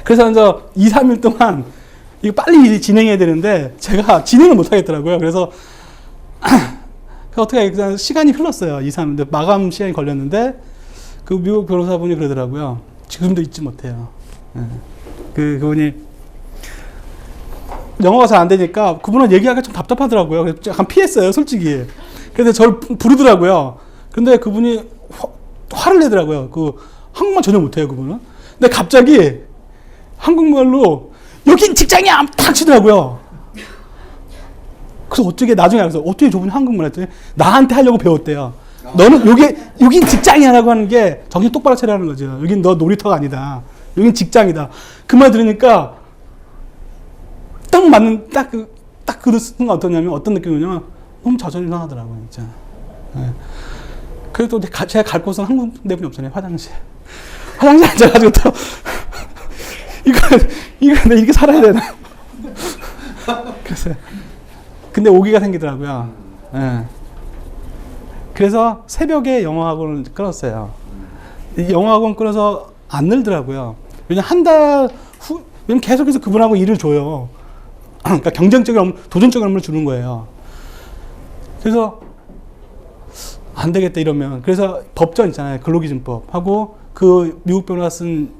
그래서 이제 2, 3일 동안 이거 빨리 진행해야 되는데 제가 진행을 못 하겠더라고요. 그래서 어떻게 그냥 시간이 흘렀어요. 2, 3일. 마감 시간이 걸렸는데 그 미국 변호사분이 그러더라고요. 지금도 잊지 못해요. 그분이 영어가 잘 안 되니까 그분은 얘기하기가 좀 답답하더라고요. 그래서 약간 피했어요, 솔직히. 그래서 저를 부르더라고요. 근데 그분이 화를 내더라고요. 한국말 전혀 못해요, 그분은. 근데 갑자기 한국말로 여긴 직장이야! 탁 치더라고요. 그래서 나중에 알았어. 어떻게 저분이 한국말 했더니 나한테 하려고 배웠대요. 너는 여긴 직장이야라고 하는 게 정신 똑바로 차리라는 거죠. 여긴 너 놀이터가 아니다. 여긴 직장이다. 그 말 들으니까 딱 그 순간 어떤 느낌이냐면 너무 자존심 상하더라고요, 진짜. 네. 그래도 제가 갈 곳은 한국 내분이 없잖아요. 화장실 앉아가지고 또 이거 내가 이렇게 살아야 되나? 그래서 근데 오기가 생기더라고요. 네. 그래서 새벽에 영어학원을 끊었어요. 영어학원 끊어서 안 늘더라고요. 왜냐면 한 달 후, 왜냐면 계속해서 그분하고 일을 줘요. 그러니까 경쟁적인 도전적인 업무를 주는 거예요. 그래서 안 되겠다 이러면 그래서 법전 있잖아요. 근로기준법 하고 그 미국 변호사 쓴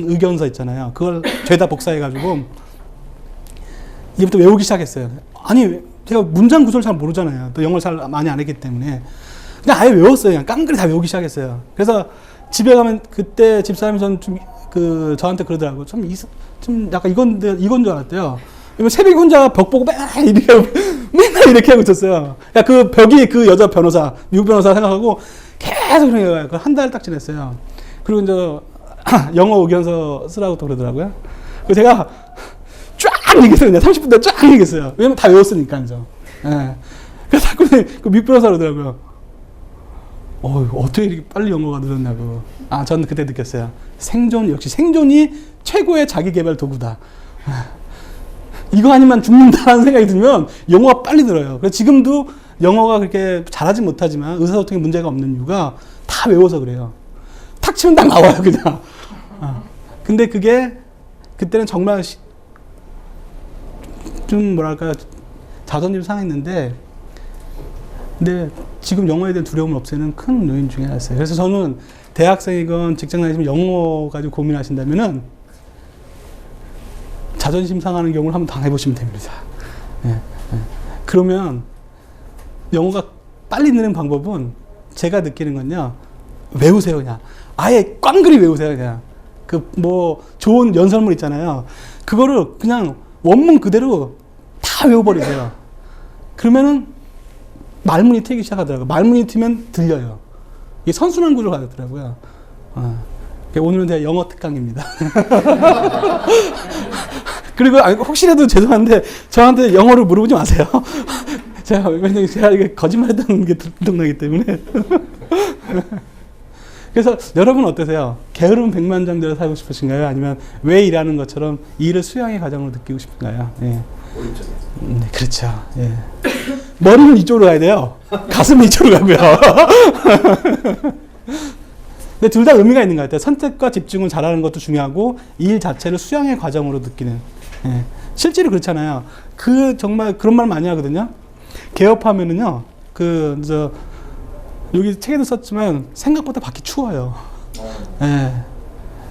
의견서 있잖아요. 그걸 죄다 복사해가지고 이제부터 외우기 시작했어요. 아니 제가 문장 구조를 잘 모르잖아요. 또 영어를 잘 많이 안 했기 때문에 그냥 아예 외웠어요. 그냥 깡그리 다 외우기 시작했어요. 그래서 집에 가면 그때 집사람이 저한테 그러더라고요. 좀 약간 이건 줄 알았대요. 새벽에 혼자 벽 보고 맨날 이렇게 하고 있었어요. 야, 그 벽이 그 여자 변호사, 미국 변호사 생각하고 계속 그런 거예요. 한 달 딱 지냈어요. 그리고 이제 영어 의견서 쓰라고 또 그러더라고요. 그래서 제가 쫙 얘기했어요. 그냥 30분 동안 쫙 얘기했어요. 왜냐면 다 외웠으니까, 이제. 예. 그래서 자꾸 그 미국 변호사 그러더라고요. 어떻게 이렇게 빨리 영어가 늘었냐고. 저는 그때 느꼈어요. 역시 생존이 최고의 자기 개발 도구다. 이거 아니면 죽는다는 생각이 들면 영어가 빨리 늘어요. 그래서 지금도 영어가 그렇게 잘하지 못하지만 의사소통에 문제가 없는 이유가 다 외워서 그래요. 탁 치면 딱 나와요, 그냥. 근데 그게 그때는 정말 좀 뭐랄까 자존심 상했는데 근데 지금 영어에 대한 두려움을 없애는 큰 요인 중에 하나였어요. 그래서 저는 대학생이건 직장 다니시면 영어 가지고 고민하신다면은 자존심 상하는 경우를 한번 당해보시면 됩니다. 예, 예. 그러면 영어가 빨리 느는 방법은 제가 느끼는 건요. 외우세요, 그냥. 아예 꽝그리 외우세요, 그냥. 좋은 연설문 있잖아요. 그거를 그냥 원문 그대로 다 외워버리세요. 그러면은 말문이 트이기 시작하더라고요. 말문이 트면 들려요. 이게 선순환 구조를 가졌더라고요. 오늘은 제가 영어 특강입니다. 그리고 혹시라도 죄송한데 저한테 영어를 물어보지 마세요. 왜냐면 제가 이게 거짓말했다는 게 들통나기 때문에. 그래서 여러분 어떠세요? 게으름 백만장자로 살고 싶으신가요? 아니면 왜 일하는 것처럼 일을 수양의 과정으로 느끼고 싶은가요? 예. 네, 그렇죠. 예. 머리는 이쪽으로 가야 돼요. 가슴은 이쪽으로 가고요. 근데 둘 다 의미가 있는 것 같아요. 선택과 집중을 잘하는 것도 중요하고 일 자체를 수양의 과정으로 느끼는. 예. 실제로 그렇잖아요. 정말 그런 말 많이 하거든요. 개업하면은요. 여기 책에도 썼지만 생각보다 밖이 추워요. 예.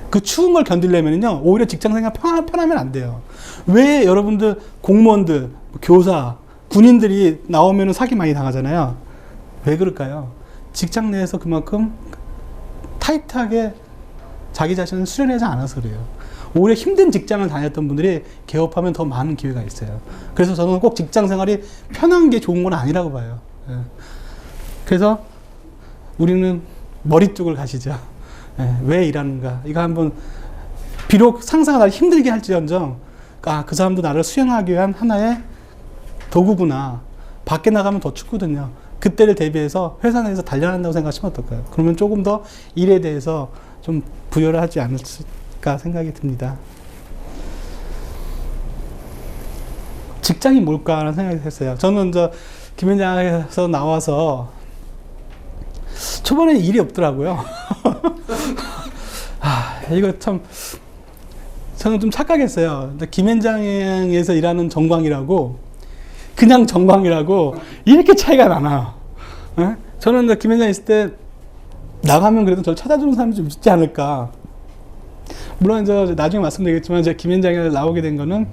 그 추운 걸 견디려면요. 오히려 직장 생활 편하면 안 돼요. 왜 여러분들 공무원들, 교사, 군인들이 나오면은 사기 많이 당하잖아요. 왜 그럴까요? 직장 내에서 그만큼 타이트하게 자기 자신을 수련하지 않아서 그래요. 오히려 힘든 직장을 다녔던 분들이 개업하면 더 많은 기회가 있어요. 그래서 저는 꼭 직장 생활이 편한 게 좋은 건 아니라고 봐요. 예. 그래서 우리는 머리 쪽을 가시죠. 예. 왜 일하는가? 이거 한번 비록 상사가 나를 힘들게 할지언정 그 사람도 나를 수행하기 위한 하나의 도구구나. 밖에 나가면 더 춥거든요. 그때를 대비해서 회사 내에서 단련한다고 생각하시면 어떨까요? 그러면 조금 더 일에 대해서 좀 부여를 하지 않을까 생각이 듭니다. 직장이 뭘까라는 생각이 했어요. 저는 김현장에서 나와서 초반에 일이 없더라고요. 이거 참 저는 좀 착각했어요. 김현장에서 일하는 정광이라고 그냥 정광이라고 이렇게 차이가 나나요? 네? 저는 김현장에 있을 때 나가면 그래도 저를 찾아주는 사람이 좀 있지 않을까. 물론 나중에 말씀드리겠지만 제가 김현장에 나오게 된 거는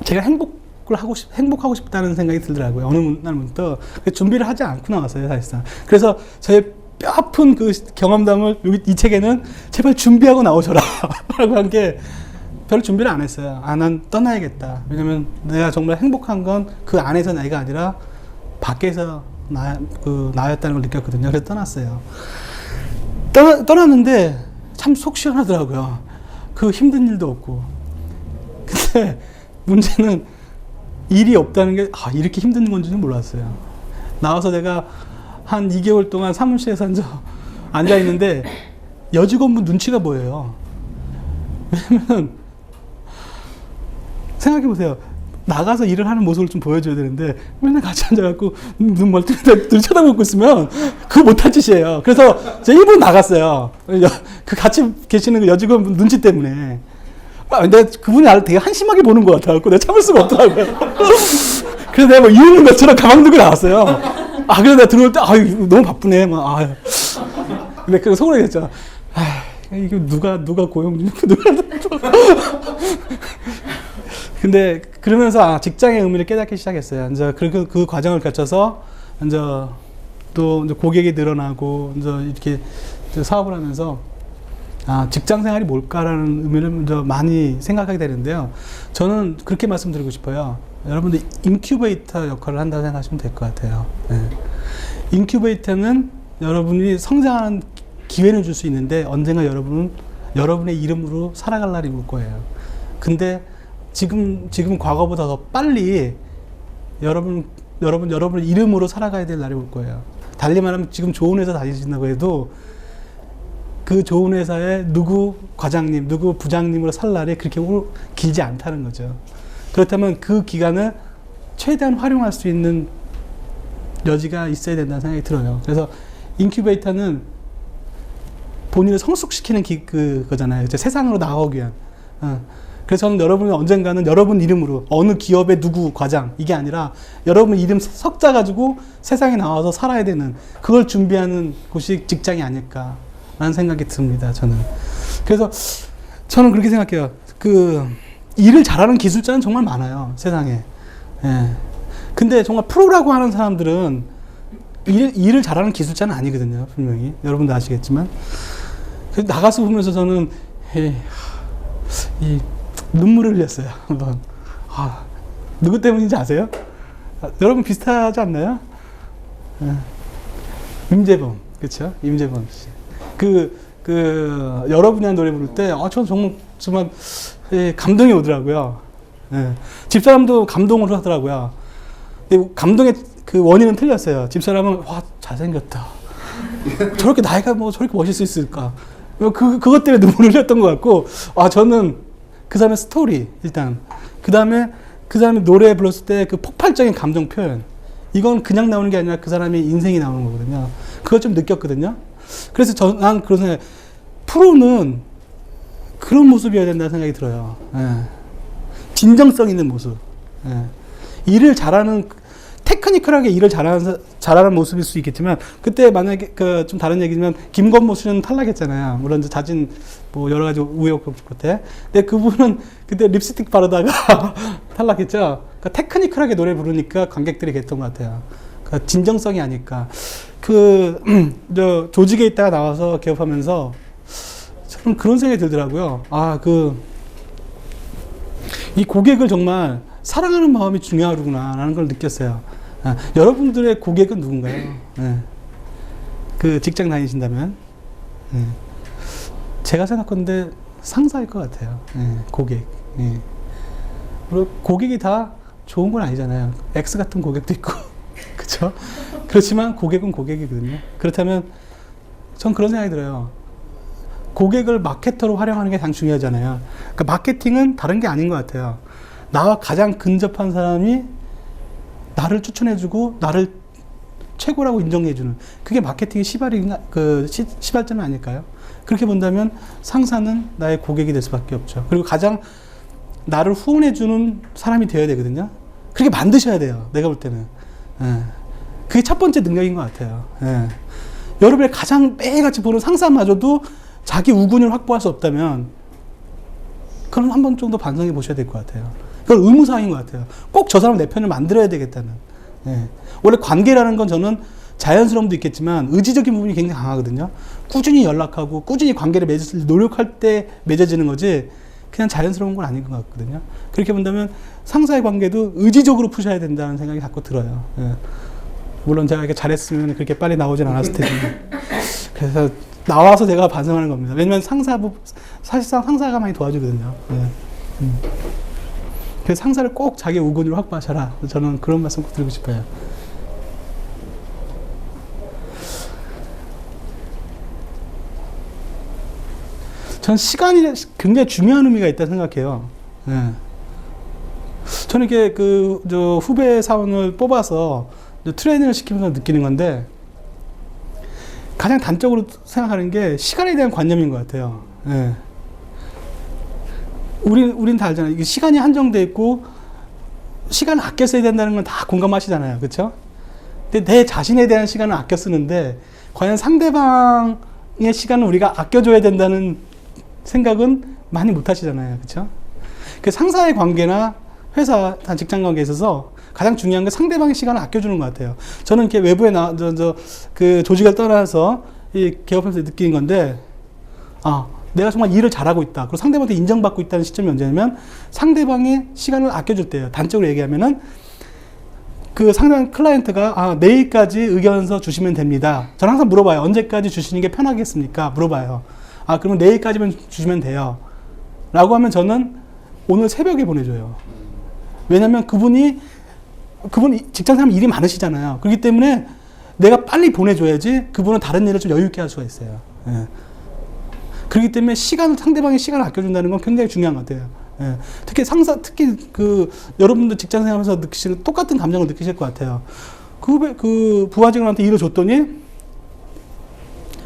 제가 행복하고 싶다는 생각이 들더라고요. 어느 날부터 준비를 하지 않고 나왔어요, 사실상. 그래서 저의 뼈아픈 그 경험담을 이 책에는 제발 준비하고 나오셔라 라고 한 게 별로 준비를 안 했어요. 난 떠나야겠다. 왜냐면 내가 정말 행복한 건 그 안에서 내가 아니라 밖에서 나였다는 걸 느꼈거든요. 그래서 떠났어요. 떠났는데 참 속 시원하더라고요. 그 힘든 일도 없고. 근데 문제는 일이 없다는 게 이렇게 힘든 건지는 몰랐어요. 나와서 내가 한 2개월 동안 사무실에서 앉아 있는데 여직원분 눈치가 보여요. 왜냐면 생각해보세요. 나가서 일을 하는 모습을 좀 보여줘야 되는데 맨날 같이 앉아갖고 눈 멀뚱히 둘 쳐다보고 있으면 그거 못할 짓이에요. 그래서 제가 일부러 나갔어요. 그 같이 계시는 그 여직원분 눈치 때문에. 근데 그분이 나를 되게 한심하게 보는 것 같아갖고 내가 참을 수가 없더라고요. 그래서 내가 뭐 이러는 것처럼 가방 들고 나왔어요. 그래서 내가 들어올 때, 너무 바쁘네. 근데 그 속으로 얘기했잖아. 이게 누가 고용, 근데 그러면서 직장의 의미를 깨닫기 시작했어요. 이제 그 과정을 거쳐서 이제 또 이제 고객이 늘어나고 이제 이렇게 사업을 하면서 직장 생활이 뭘까라는 의미를 이제 많이 생각하게 되는데요. 저는 그렇게 말씀드리고 싶어요. 여러분들 인큐베이터 역할을 한다고 생각하시면 될 것 같아요. 네. 인큐베이터는 여러분이 성장하는 기회는 줄 수 있는데 언젠가 여러분은 여러분의 이름으로 살아갈 날이 올 거예요. 근데 지금 과거보다 더 빨리 여러분의 이름으로 살아가야 될 날이 올 거예요. 달리 말하면 지금 좋은 회사 다니신다고 해도 그 좋은 회사에 누구 과장님, 누구 부장님으로 살 날이 그렇게 길지 않다는 거죠. 그렇다면 그 기간을 최대한 활용할 수 있는 여지가 있어야 된다는 생각이 들어요. 그래서 인큐베이터는 본인을 성숙시키는 그거잖아요. 세상으로 나가기 위한. 그래서 저는 여러분이 언젠가는 여러분 이름으로 어느 기업의 누구 과장 이게 아니라 여러분 이름 석자 가지고 세상에 나와서 살아야 되는 그걸 준비하는 곳이 직장이 아닐까라는 생각이 듭니다. 저는. 그래서 저는 그렇게 생각해요. 일을 잘하는 기술자는 정말 많아요. 세상에. 예. 근데 정말 프로라고 하는 사람들은 일을 잘하는 기술자는 아니거든요. 분명히. 여러분도 아시겠지만. 나가서 보면서 저는 눈물을 흘렸어요. 한번. 누구 때문인지 아세요? 여러분 비슷하지 않나요? 임재범. 그쵸? 임재범 씨. 여러분이 한 노래 부를 때, 저는 정말 감동이 오더라고요. 예. 집사람도 감동을 하더라고요. 감동의 그 원인은 틀렸어요. 집사람은, 잘생겼다. 저렇게 나이가 저렇게 멋있을 수 있을까. 그것 때문에 눈물을 흘렸던 것 같고, 저는 그 사람의 스토리, 일단. 그 다음에 그 사람이 노래 불렀을 때 그 폭발적인 감정 표현. 이건 그냥 나오는 게 아니라 그 사람의 인생이 나오는 거거든요. 그걸 좀 느꼈거든요. 그래서 난 그런 생각, 프로는 그런 모습이어야 된다는 생각이 들어요. 예. 진정성 있는 모습. 예. 일을 잘하는, 테크니컬하게 일을 잘하는 모습일 수 있겠지만, 그때 만약에, 좀 다른 얘기지만, 김건모 씨는 탈락했잖아요. 물론 자진, 여러 가지 우여곡절 끝에. 근데 그분은 그때 립스틱 바르다가 탈락했죠. 그러니까 테크니컬하게 노래 부르니까 관객들이 그랬던 것 같아요. 그러니까 진정성이 아닐까. 조직에 있다가 나와서 개업하면서, 저는 그런 생각이 들더라고요. 이 고객을 정말 사랑하는 마음이 중요하구나라는 걸 느꼈어요. 여러분들의 고객은 누군가요? 직장 다니신다면? 제가 생각하는데 상사일 것 같아요. 고객. 그리고 고객이 다 좋은 건 아니잖아요. X 같은 고객도 있고. 그쵸? 그렇지만 고객은 고객이거든요. 그렇다면 전 그런 생각이 들어요. 고객을 마케터로 활용하는 게 가장 중요하잖아요. 그러니까 마케팅은 다른 게 아닌 것 같아요. 나와 가장 근접한 사람이 나를 추천해주고 나를 최고라고 인정해주는 그게 마케팅의 시발점 아닐까요? 그렇게 본다면 상사는 나의 고객이 될 수밖에 없죠. 그리고 가장 나를 후원해주는 사람이 되어야 되거든요. 그렇게 만드셔야 돼요. 내가 볼 때는. 그게 첫 번째 능력인 것 같아요. 여러분의 가장 매일같이 보는 상사마저도 자기 우군을 확보할 수 없다면 그럼 한 번 정도 반성해 보셔야 될 것 같아요. 그건 의무사항인 것 같아요. 꼭 저 사람 내 편을 만들어야 되겠다는. 원래 관계라는 건 저는 자연스러움도 있겠지만 의지적인 부분이 굉장히 강하거든요. 꾸준히 연락하고 꾸준히 관계를 맺을 노력할 때 맺어지는 거지 그냥 자연스러운 건 아닌 것 같거든요. 그렇게 본다면 상사의 관계도 의지적으로 푸셔야 된다는 생각이 자꾸 들어요. 물론 제가 이렇게 잘했으면 그렇게 빨리 나오진 않았을 테지만 그래서 나와서 제가 반성하는 겁니다. 왜냐면 사실상 상사가 많이 도와주거든요. 그래서 상사를 꼭 자기 우군으로 확보하셔라. 저는 그런 말씀 꼭 드리고 싶어요. 전 시간이 굉장히 중요한 의미가 있다고 생각해요. 저는 이렇게 후배 사원을 뽑아서 트레이닝을 시키면서 느끼는 건데 가장 단적으로 생각하는 게 시간에 대한 관념인 것 같아요. 우린 다 알잖아요. 이게 시간이 한정돼 있고 시간을 아껴 써야 된다는 건 다 공감하시잖아요. 그렇죠? 근데 내 자신에 대한 시간을 아껴 쓰는데 과연 상대방의 시간을 우리가 아껴줘야 된다는 생각은 많이 못 하시잖아요. 그렇죠? 그 상사의 관계나 회사, 직장 관계에 있어서 가장 중요한 건 상대방의 시간을 아껴주는 것 같아요. 저는 이렇게 외부에 그 조직을 떠나서 이 개업하면서 느끼는 건데, 내가 정말 일을 잘하고 있다. 그리고 상대방한테 인정받고 있다는 시점이 언제냐면 상대방의 시간을 아껴줄 때예요. 단적으로 얘기하면은 그 상대방 클라이언트가 내일까지 의견서 주시면 됩니다. 저는 항상 물어봐요. 언제까지 주시는 게 편하겠습니까? 물어봐요. 그러면 내일까지만 주시면 돼요. 라고 하면 저는 오늘 새벽에 보내줘요. 왜냐면 그분이 직장 사람 일이 많으시잖아요. 그렇기 때문에 내가 빨리 보내줘야지 그분은 다른 일을 좀 여유 있게 할 수가 있어요. 예. 그렇기 때문에 상대방의 시간을 아껴준다는 건 굉장히 중요한 것 같아요. 예. 특히 여러분들 직장 생활하면서 느끼시는 똑같은 감정을 느끼실 것 같아요. 그 부하 직원한테 일을 줬더니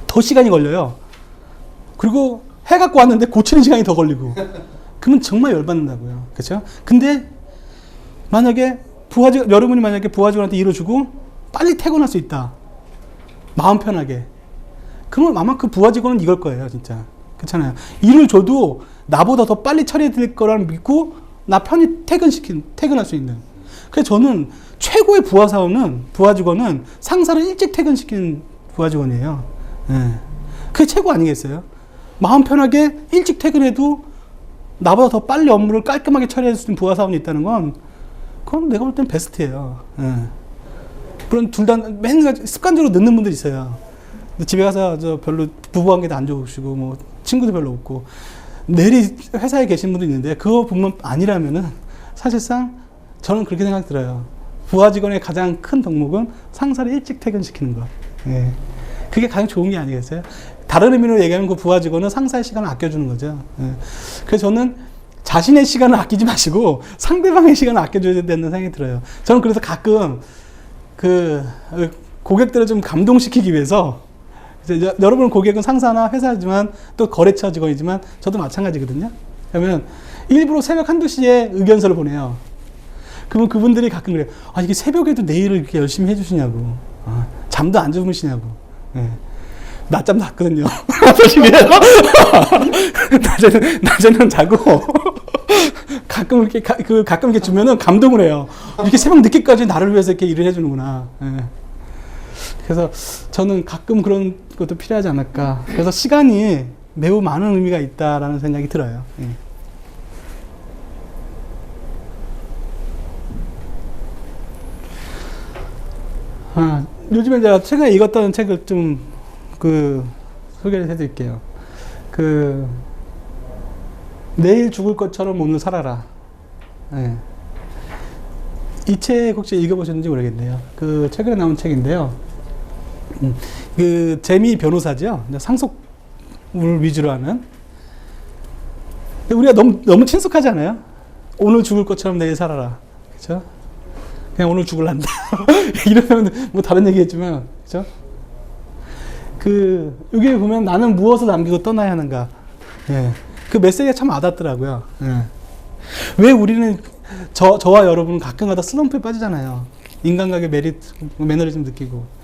더 시간이 걸려요. 그리고 해갖고 왔는데 고치는 시간이 더 걸리고. 그러면 정말 열받는다고요. 그렇죠? 근데 만약에 여러분이 만약에 부하 직원한테 일을 주고 빨리 퇴근할 수 있다. 마음 편하게. 그러면 아마 그 부하 직원은 이걸 거예요, 진짜. 그렇잖아요. 일을 줘도 나보다 더 빨리 처리될 거라는 믿고 나 편히 퇴근할 수 있는. 그래서 저는 최고의 부하 직원은 상사를 일찍 퇴근시키는 부하 직원이에요. 예. 그게 최고 아니겠어요? 마음 편하게 일찍 퇴근해도 나보다 더 빨리 업무를 깔끔하게 처리할 수 있는 부하 사원이 있다는 건 그건 내가 볼 땐 베스트예요. 예. 물론 둘 다 맨날 습관적으로 늦는 분들이 있어요. 집에 가서 별로 부부관계도 안 좋으시고 뭐 친구도 별로 없고 내리 회사에 계신 분도 있는데 그거 보면 아니라면은 사실상 저는 그렇게 생각 들어요. 부하 직원의 가장 큰 덕목은 상사를 일찍 퇴근시키는 것. 예. 그게 가장 좋은 게 아니겠어요? 다른 의미로 얘기하면 그 부하 직원은 상사의 시간을 아껴주는 거죠. 예. 그래서 저는 자신의 시간을 아끼지 마시고 상대방의 시간을 아껴줘야 된다는 생각이 들어요. 저는 그래서 가끔 고객들을 좀 감동시키기 위해서 여러분 고객은 상사나 회사지만 또 거래처 직원이지만 저도 마찬가지거든요. 그러면 일부러 새벽 1~2시에 의견서를 보내요. 그러면 그분들이 가끔 그래요. 이게 새벽에도 내일을 이렇게 열심히 해주시냐고. 잠도 안 주무시냐고. 예. 낮잠도 잤거든요. 낮에는 자고 가끔 이렇게 주면은 감동을 해요. 이렇게 새벽 늦게까지 나를 위해서 이렇게 일을 해주는구나. 예. 그래서 저는 가끔 그런 것도 필요하지 않을까. 그래서 시간이 매우 많은 의미가 있다라는 생각이 들어요. 예. 요즘에 제가 최근에 읽었던 책을 좀 소개를 해드릴게요. 내일 죽을 것처럼 오늘 살아라. 예. 이 책 혹시 읽어보셨는지 모르겠네요. 최근에 나온 책인데요. 재미 변호사죠. 상속을 위주로 하는. 우리가 너무 친숙하지 않아요? 오늘 죽을 것처럼 내일 살아라. 그죠? 그냥 오늘 죽을란다. 이러면 뭐 다른 얘기겠지만, 그죠? 여기 보면 나는 무엇을 남기고 떠나야 하는가. 예. 그 메시지가 참 와닿더라고요. 예. 왜 우리는, 저와 여러분은 가끔가다 슬럼프에 빠지잖아요. 인간관계 매너리즘 느끼고.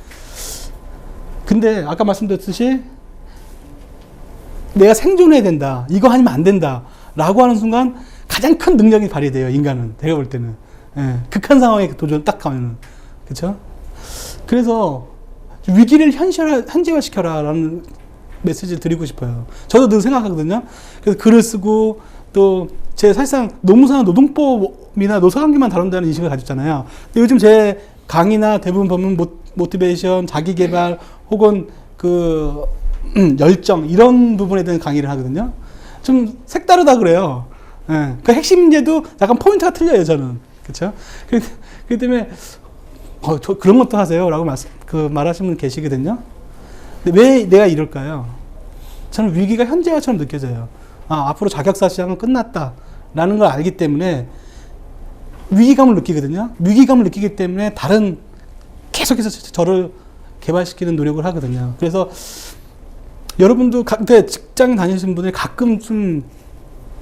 근데 아까 말씀드렸듯이 내가 생존해야 된다. 이거 아니면 안 된다. 라고 하는 순간 가장 큰 능력이 발휘돼요. 인간은. 제가 볼 때는. 예. 극한 상황에 딱 가면은. 그쵸? 그래서 위기를 현재화시켜라 라는 메시지를 드리고 싶어요. 저도 늘 생각하거든요. 그래서 글을 쓰고 또 제 사실상 노무사나 노동법이나 노사관계만 다룬다는 인식을 가졌잖아요. 근데 요즘 제 강의나 대부분 보면 모티베이션, 자기개발 혹은 열정 이런 부분에 대한 강의를 하거든요. 좀 색다르다 그래요. 예. 그 핵심 문제도 약간 포인트가 틀려요, 저는. 그렇죠? 그렇기 때문에 저 그런 것도 하세요 라고 말하시는 분 계시거든요. 근데 왜 내가 이럴까요? 저는 위기가 현재화처럼 느껴져요. 앞으로 자격사 시장은 끝났다 라는 걸 알기 때문에 위기감을 느끼거든요. 위기감을 느끼기 때문에 계속해서 저를 개발시키는 노력을 하거든요. 그래서 여러분도 직장 다니시는 분들이 가끔 좀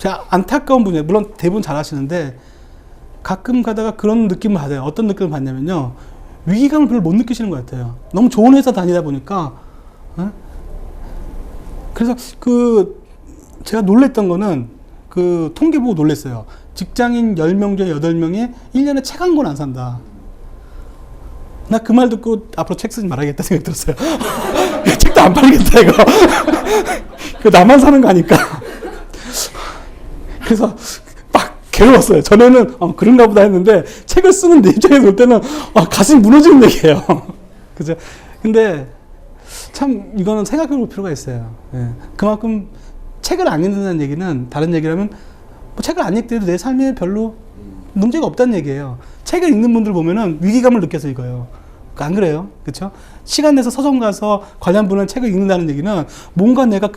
제가 안타까운 분이에요. 물론 대부분 잘 하시는데 가끔 가다가 그런 느낌을 받아요. 어떤 느낌을 받냐면요. 위기감을 별로 못 느끼시는 것 같아요. 너무 좋은 회사 다니다 보니까. 그래서 제가 놀랬던 거는 통계 보고 놀랬어요. 직장인 10명 중에 8명이 1년에 책 한 권 안 산다. 나 그 말 듣고 앞으로 책 쓰지 말아야겠다 생각 들었어요. 책도 안 팔겠다, 이거. 나만 사는 거 아니까. 그래서 막 괴로웠어요. 전에는 그런가 보다 했는데 책을 쓰는 내 입장에서 볼 때는 가슴이 무너지는 얘기예요. 그죠? 근데 참 이거는 생각해 볼 필요가 있어요. 예. 그만큼 책을 안 읽는다는 얘기는 다른 얘기라면 뭐 책을 안 읽더라도 내 삶에 별로 문제가 없다는 얘기예요. 책을 읽는 분들 보면은 위기감을 느껴서 읽어요. 안 그래요? 그쵸? 시간 내서 서점 가서 관련 분은 책을 읽는다는 얘기는 뭔가 내가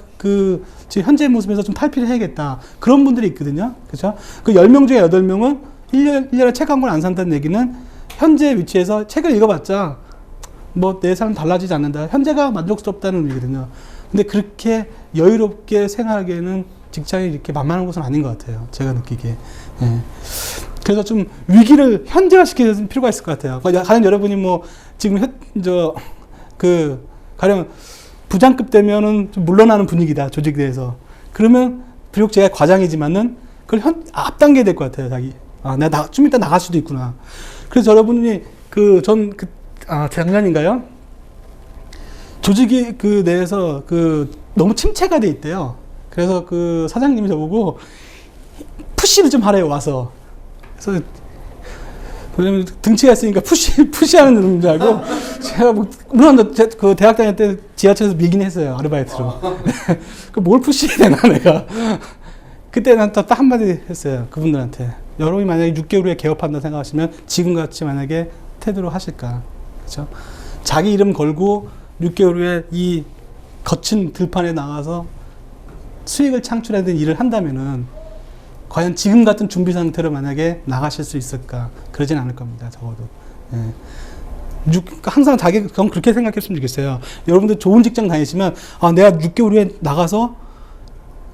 지금 현재의 모습에서 좀 탈피를 해야겠다. 그런 분들이 있거든요. 그쵸? 그 10명 중에 8명은 1년에 책 한 권 안 산다는 얘기는 현재 위치에서 책을 읽어봤자 뭐 내 삶 달라지지 않는다. 현재가 만족스럽다는 의미거든요. 근데 그렇게 여유롭게 생활하기에는 직장이 이렇게 만만한 곳은 아닌 것 같아요. 제가 느끼기에. 예. 그래서 좀 위기를 현재화시키는 필요가 있을 것 같아요. 가령 여러분이 뭐 지금 가령 부장급 되면은 좀 물러나는 분위기다, 조직 내에서. 그러면 비록 제가 과장이지만은 그걸 앞당겨야 될 것 같아요, 자기. 내가 좀 이따 나갈 수도 있구나. 그래서 여러분이 작년인가요? 조직이 내에서 너무 침체가 돼 있대요. 그래서 사장님이 저보고 푸시를 좀 하래요, 와서. 그래서 왜냐면 등치가 있으니까 푸시하는 줄 알고 제가 물론 대학 다닐 때 지하철에서 밀긴 했어요, 아르바이트로. 뭘 푸시해야 되나 내가. 그때 난 또 딱 한마디 했어요, 그분들한테. 여러분이 만약에 6개월 후에 개업한다 생각하시면 지금같이 만약에 태도로 하실까. 그렇죠? 자기 이름 걸고 6개월 후에 이 거친 들판에 나가서 수익을 창출하는 일을 한다면은 과연 지금 같은 준비 상태로 만약에 나가실 수 있을까? 그러진 않을 겁니다, 적어도. 예. 항상 전 그렇게 생각했으면 좋겠어요. 여러분들 좋은 직장 다니시면, 내가 6개월 후에 나가서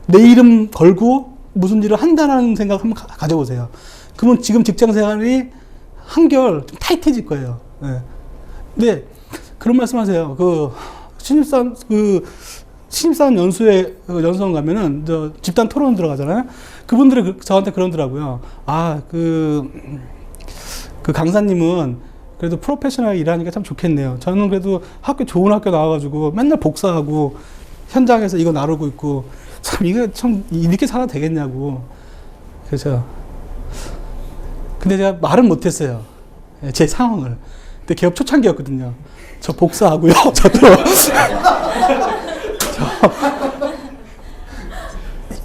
내 이름 걸고 무슨 일을 한다라는 생각 한번 가져보세요. 그러면 지금 직장 생활이 한결 좀 타이트해질 거예요. 예. 근데 그런 말씀 하세요. 신입사원 연수원 가면은, 집단 토론 들어가잖아요? 그분들이 저한테 그러더라고요. 강사님은 그래도 프로페셔널 일하니까 참 좋겠네요. 저는 그래도 좋은 학교 나와가지고 맨날 복사하고 현장에서 이거 나르고 있고, 이게 참 이렇게 살아도 되겠냐고. 그래서. 근데 제가 말은 못했어요. 제 상황을. 근데 개업 초창기였거든요. 저 복사하고요. 저도.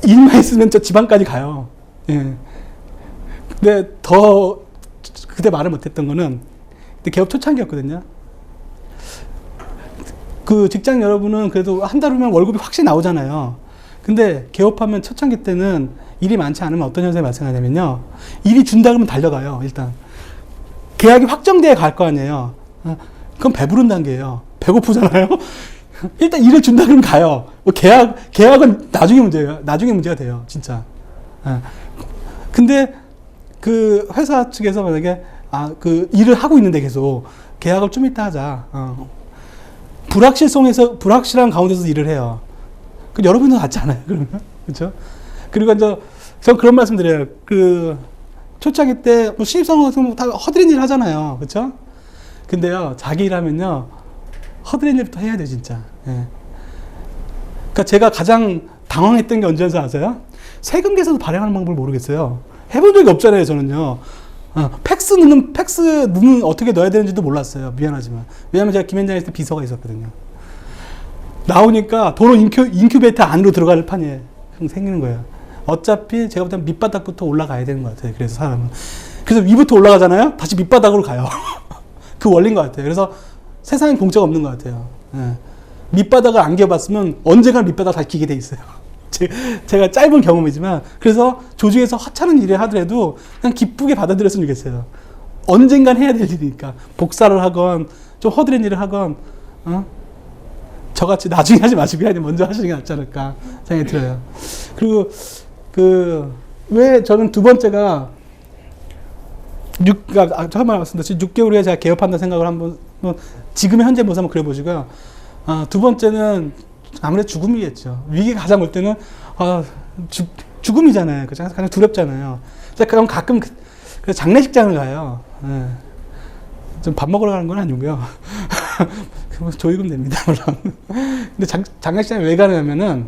일만 있으면 저 지방까지 가요. 예. 근데 그때 말을 못했던 거는, 그때 개업 초창기였거든요. 직장 여러분은 그래도 한 달 후면 월급이 확실히 나오잖아요. 근데 개업하면 초창기 때는 일이 많지 않으면 어떤 현상이 발생하냐면요. 일이 준다 그러면 달려가요, 일단. 계약이 확정돼야 갈 거 아니에요. 그럼 배부른 단계예요. 배고프잖아요. 일단 일을 준다 그러면 가요. 계약은 나중에 문제예요. 나중에 문제가 돼요, 진짜. 근데 회사 측에서 만약에 일을 하고 있는데 계속 계약을 좀 이따 하자. 불확실한 가운데서 일을 해요. 여러분도 같지 않아요, 그러면? 그렇죠? 그리고 전 그런 말씀 드려요. 초창기 때 신입사원 같은 거 다 허드렛 일 하잖아요, 그렇죠? 근데요, 자기 일하면요, 허드렛 일부터 해야 돼, 진짜. 예. 그러니까 제가 가장 당황했던 게 언제인지 아세요? 세금 계산서 발행하는 방법을 모르겠어요. 해본 적이 없잖아요, 저는요. 팩스 넣는 어떻게 넣어야 되는지도 몰랐어요. 미안하지만. 왜냐면 제가 김현장에 있을 때 비서가 있었거든요. 나오니까 도로 인큐베이터 안으로 들어갈 판이 생기는 거예요. 어차피 제가 볼 때는 밑바닥부터 올라가야 되는 것 같아요. 그래서 사람은. 그래서 위부터 올라가잖아요? 다시 밑바닥으로 가요. 그 원리인 것 같아요. 그래서 세상에 공짜가 없는 것 같아요. 예. 밑바닥을 안 겨봤으면 언젠가 밑바닥 다시 기게 돼 있어요. 제가 짧은 경험이지만, 그래서 조직에서 하찮은 일을 하더라도 그냥 기쁘게 받아들였으면 좋겠어요. 언젠간 해야 될 일이니까. 복사를 하건, 좀 허드렛 일을 하건, 저같이 나중에 하지 마시고 그냥 먼저 하시는 게 낫지 않을까 생각이 들어요. 그리고 왜 저는 두 번째가 처음에 말씀드렸듯이 6개월 후에 제가 개업한다 생각을 한번 지금의 현재 모습 한번 그려보시고요. 두 번째는 아무래도 죽음이겠죠. 위기가 가장 올 때는 죽음이잖아요. 가장 두렵잖아요. 그럼 가끔 장례식장을 가요. 예. 좀 밥 먹으러 가는 건 아니고요. 조이금 됩니다, 물론. 근데 장례식장에 왜 가냐면은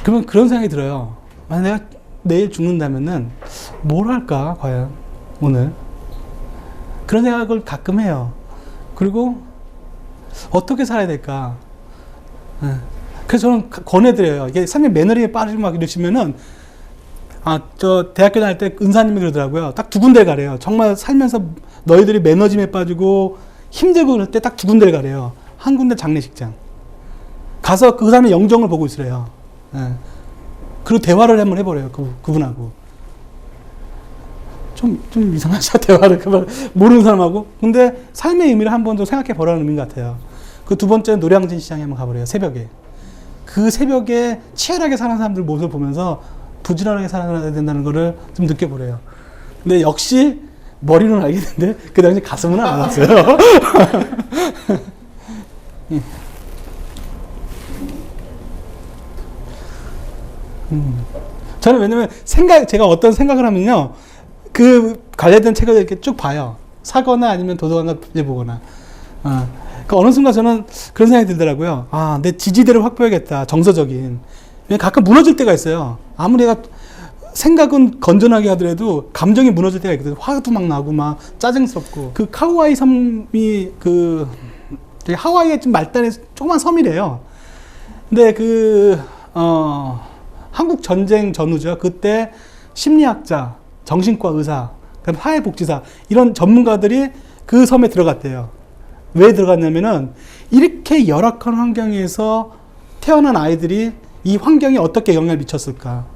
그러면 그런 생각이 들어요. 만약 내가 내일 죽는다면은 뭘 할까, 과연 오늘? 그런 생각을 가끔 해요. 그리고 어떻게 살아야 될까? 예. 그래서 저는 권해드려요. 이게 삶의 매너리에 빠지고 막 이러시면은, 저 대학교 다닐 때 은사님이 그러더라고요. 딱 두 군데 가래요. 정말 살면서 너희들이 매너짐에 빠지고 힘들고 그럴 때 딱 두 군데를 가래요. 한 군데 장례식장. 가서 그 사람의 영정을 보고 있으래요. 예. 그리고 대화를 한번 해보래요. 그분하고. 좀 이상하죠, 대화를. 모르는 사람하고. 근데 삶의 의미를 한 번 더 생각해 보라는 의미인 것 같아요. 그 두 번째는 노량진 시장에 한번 가보래요, 새벽에. 그 새벽에 치열하게 사는 사람들 모습을 보면서 부지런하게 살아야 된다는 거를 좀 느껴보래요. 근데 역시 머리로는 알겠는데 그 당시 가슴은 안 알았어요. 저는 왜냐면 제가 어떤 생각을 하면요, 그 관련된 책을 이렇게 쭉 봐요. 사거나 아니면 도서관을 빌려보거나. 그러니까 어느 순간 저는 그런 생각이 들더라고요. 내 지지대를 확보해야겠다. 정서적인. 가끔 무너질 때가 있어요. 아무리 내가 생각은 건전하게 하더라도 감정이 무너질 때가 있거든요. 화도 막 나고 막 짜증스럽고. 그 카우아이 섬이 되게 하와이의 좀 말단의 조그만 섬이래요. 근데 한국 전쟁 전후죠. 그때 심리학자, 정신과 의사, 그다음 사회복지사 이런 전문가들이 그 섬에 들어갔대요. 왜 들어갔냐면은 이렇게 열악한 환경에서 태어난 아이들이 이 환경에 어떻게 영향을 미쳤을까.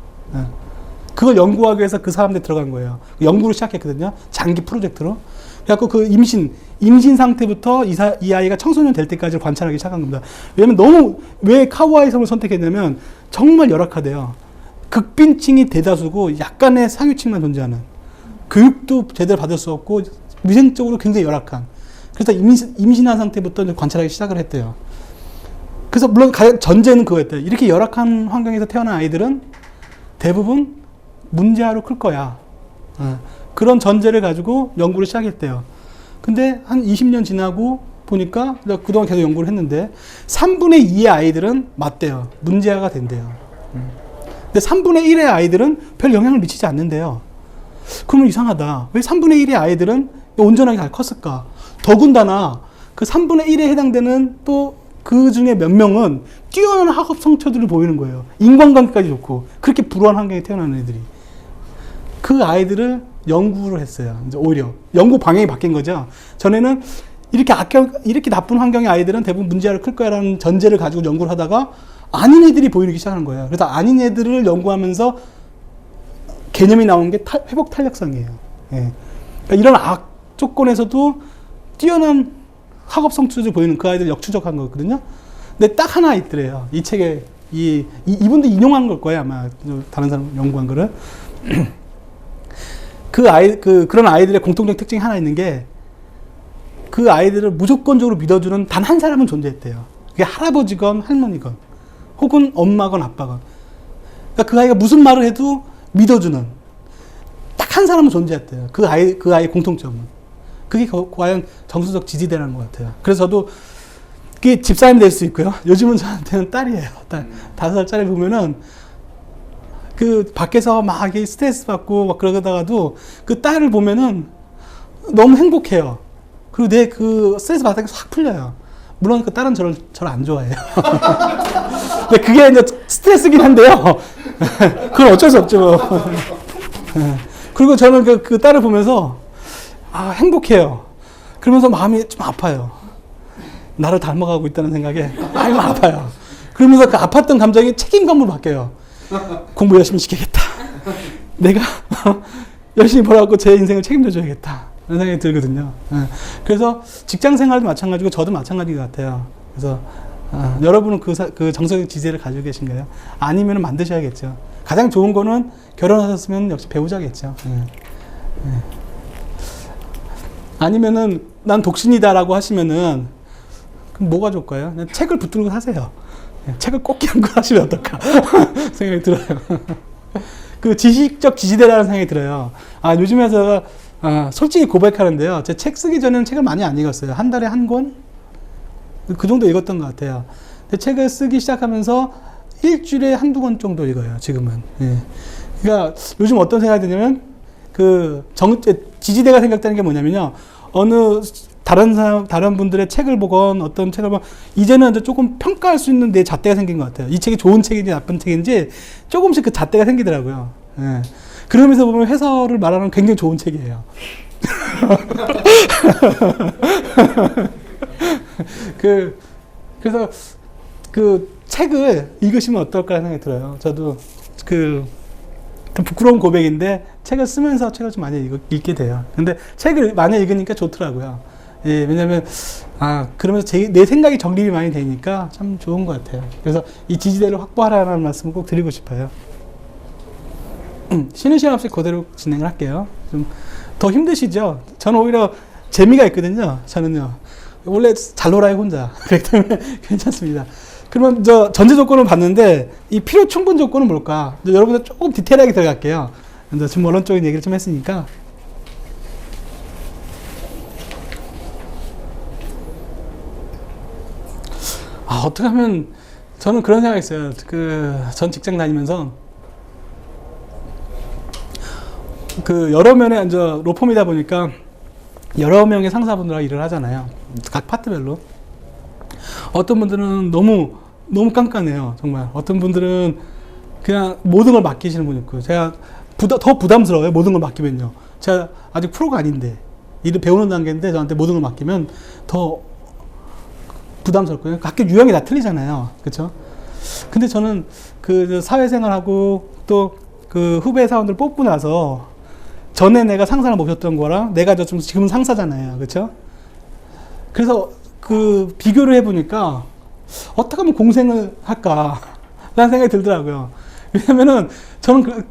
그걸 연구하기 위해서 그 사람들이 들어간 거예요. 연구를 시작했거든요. 장기 프로젝트로. 그래갖고 그 임신 상태부터 이 아이가 청소년 될 때까지 관찰하기 시작한 겁니다. 왜냐면 왜 카우아이 섬을 선택했냐면 정말 열악하대요. 극빈층이 대다수고 약간의 상위층만 존재하는. 교육도 제대로 받을 수 없고 위생적으로 굉장히 열악한. 그래서 임신한 상태부터 이제 관찰하기 시작을 했대요. 그래서 물론 전제는 그거였대요. 이렇게 열악한 환경에서 태어난 아이들은 대부분 문제아로 클 거야. 그런 전제를 가지고 연구를 시작했대요. 근데 한 20년 지나고 보니까 그동안 계속 연구를 했는데 3분의 2의 아이들은 맞대요. 문제아가 된대요. 근데 3분의 1의 아이들은 별 영향을 미치지 않는데요. 그러면 이상하다. 왜 3분의 1의 아이들은 온전하게 잘 컸을까? 더군다나 그 3분의 1에 해당되는 또 그 중에 몇 명은 뛰어난 학업 성취들을 보이는 거예요. 인간관계까지 좋고 그렇게 불우한 환경에 태어난 애들이. 그 아이들을 연구를 했어요. 이제 오히려 연구 방향이 바뀐 거죠. 전에는 이렇게 나쁜 환경의 아이들은 대부분 문제아를 클 거야라는 전제를 가지고 연구를 하다가 아닌 애들이 보이기 시작하는 거예요. 그래서 아닌 애들을 연구하면서 개념이 나온 게 회복 탄력성이에요. 예. 그러니까 이런 악 조건에서도 뛰어난 학업 성취를 보이는 그 아이들 역추적한 거거든요. 근데 딱 하나 있더래요. 이 책에 이분도 인용한 걸 거예요, 아마 다른 사람 연구한 거를. 그런 아이들의 공통적 특징이 하나 있는 게 그 아이들을 무조건적으로 믿어주는 단 한 사람은 존재했대요. 그게 할아버지건 할머니건 혹은 엄마건 아빠건. 그러니까 그 아이가 무슨 말을 해도 믿어주는 딱 한 사람은 존재했대요. 그 아이의 공통점은. 그게 과연 정서적 지지대라는 것 같아요. 그래서 저도 그게 집사람이 될 수 있고요. 요즘은 저한테는 딸이에요. 딸. 5살짜리 보면은 그 밖에서 막 스트레스 받고 막 그러다가도 그 딸을 보면은 너무 행복해요. 그리고 내 그 스트레스 받았던 게 확 풀려요. 물론 그 딸은 저를 안 좋아해요. 근데 그게 이제 스트레스긴 한데요. 그건 어쩔 수 없죠. 뭐. 그리고 저는 그 딸을 보면서 행복해요. 그러면서 마음이 좀 아파요. 나를 닮아가고 있다는 생각에 마음이 아파요. 그러면서 그 아팠던 감정이 책임감으로 바뀌어요. 공부 열심히 시키겠다. 내가 열심히 벌어갖고 제 인생을 책임져줘야겠다. 그런 생각이 들거든요. 그래서 직장 생활도 마찬가지고 저도 마찬가지 같아요. 그래서 여러분은 그 정서적 지지를 가지고 계신가요? 아니면 만드셔야겠죠. 가장 좋은 거는 결혼하셨으면 역시 배우자겠죠. 아니면은 난 독신이다라고 하시면은 그럼 뭐가 좋을까요? 그냥 책을 붙들고 사세요. 책을 꼭 끼얹고 하시면 어떨까 생각이 들어요. 그 지식적 지지대라는 생각이 들어요. 요즘에 제가 솔직히 고백하는데요. 제 책 쓰기 전에는 책을 많이 안 읽었어요. 한 달에 한 권? 그 정도 읽었던 것 같아요. 근데 책을 쓰기 시작하면서 일주일에 한두 권 정도 읽어요, 지금은. 그러니까 요즘 어떤 생각이 드냐면, 지지대가 생각되는 게 뭐냐면요. 다른 분들의 책을 보건 어떤 책을 보건 이제는 이제 조금 평가할 수 있는 내 잣대가 생긴 것 같아요. 이 책이 좋은 책인지 나쁜 책인지 조금씩 그 잣대가 생기더라고요. 그러면서 보면 해설을 말하는 굉장히 좋은 책이에요. 그래서 그 책을 읽으시면 어떨까 생각이 들어요. 저도 좀 부끄러운 고백인데 책을 쓰면서 책을 좀 많이 읽게 돼요. 근데 책을 많이 읽으니까 좋더라고요. 왜냐면 그러면서 내 생각이 정립이 많이 되니까 참 좋은 것 같아요. 그래서 이 지지대를 확보하라는 말씀을 꼭 드리고 싶어요. 쉬는 시간 없이 그대로 진행을 할게요. 좀 더 힘드시죠? 저는 오히려 재미가 있거든요. 저는요. 원래 잘 놀아요, 혼자. 그렇기 때문에 괜찮습니다. 그러면 전제 조건을 봤는데 이 필요 충분 조건은 뭘까? 여러분들 조금 디테일하게 들어갈게요. 지금 원론적인 얘기를 좀 했으니까. 어떻게 하면 저는 그런 생각이 있어요. 전 직장 다니면서 여러 면에 로펌이다 보니까 여러 명의 상사분들하고 일을 하잖아요. 각 파트별로. 어떤 분들은 너무 깐깐해요. 정말. 어떤 분들은 그냥 모든 걸 맡기시는 분이 있고, 제가 더 부담스러워요. 모든 걸 맡기면요. 제가 아직 프로가 아닌데, 일을 배우는 단계인데 저한테 모든 걸 맡기면 더 부담스럽고요. 각기 유형이 다 틀리잖아요. 그쵸? 근데 저는 사회생활하고 또 후배 사원들 뽑고 나서 전에 내가 상사를 모셨던 거랑 내가 지금 상사잖아요. 그쵸? 그래서 비교를 해보니까 어떻게 하면 공생을 할까 라는 생각이 들더라고요. 왜냐면은 저는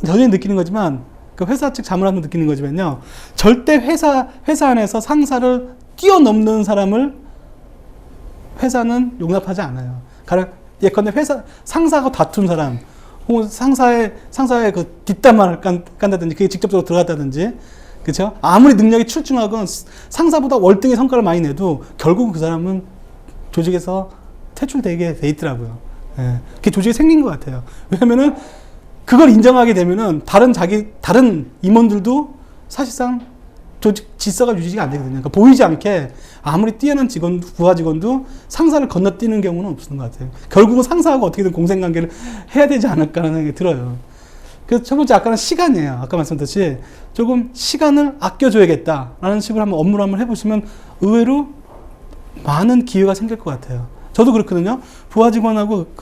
전혀 느끼는 거지만 회사 측 자문하면서 느끼는 거지만요. 절대 회사 안에서 상사를 뛰어넘는 사람을 회사는 용납하지 않아요. 예컨대 상사하고 다툰 사람, 혹은 상사의 뒷담화를 깐다든지, 그게 직접적으로 들어갔다든지, 그쵸? 아무리 능력이 출중하건 상사보다 월등히 성과를 많이 내도 결국은 그 사람은 조직에서 퇴출되게 돼 있더라고요. 그게 조직에 생긴 것 같아요. 왜냐면은 그걸 인정하게 되면은 다른 임원들도 사실상 조직 질서가 유지가 안 되거든요. 그러니까 보이지 않게 아무리 뛰어난 부하 직원도 상사를 건너뛰는 경우는 없는 것 같아요. 결국은 상사하고 어떻게든 공생관계를 해야 되지 않을까라는 생각이 들어요. 그래서 첫 번째 아까는 시간이에요. 아까 말씀드렸듯이 조금 시간을 아껴줘야겠다라는 식으로 업무를 한번 해보시면 의외로 많은 기회가 생길 것 같아요. 저도 그렇거든요. 부하 직원하고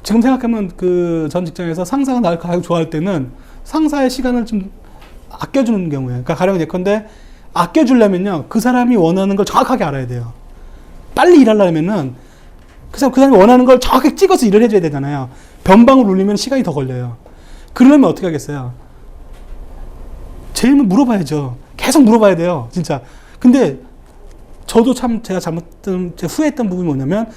지금 생각하면 전 직장에서 상사가 나를 가장 좋아할 때는 상사의 시간을 좀 아껴주는 경우예요. 그러니까 가령 예컨대 아껴주려면요, 그 사람이 원하는 걸 정확하게 알아야 돼요. 빨리 일하려면은 그 사람이 원하는 걸 정확하게 찍어서 일을 해줘야 되잖아요. 변방을 울리면 시간이 더 걸려요. 그러려면 어떻게 하겠어요? 제일 물어봐야죠. 계속 물어봐야 돼요, 진짜. 근데 저도 참 제가 후회했던 부분이 뭐냐면,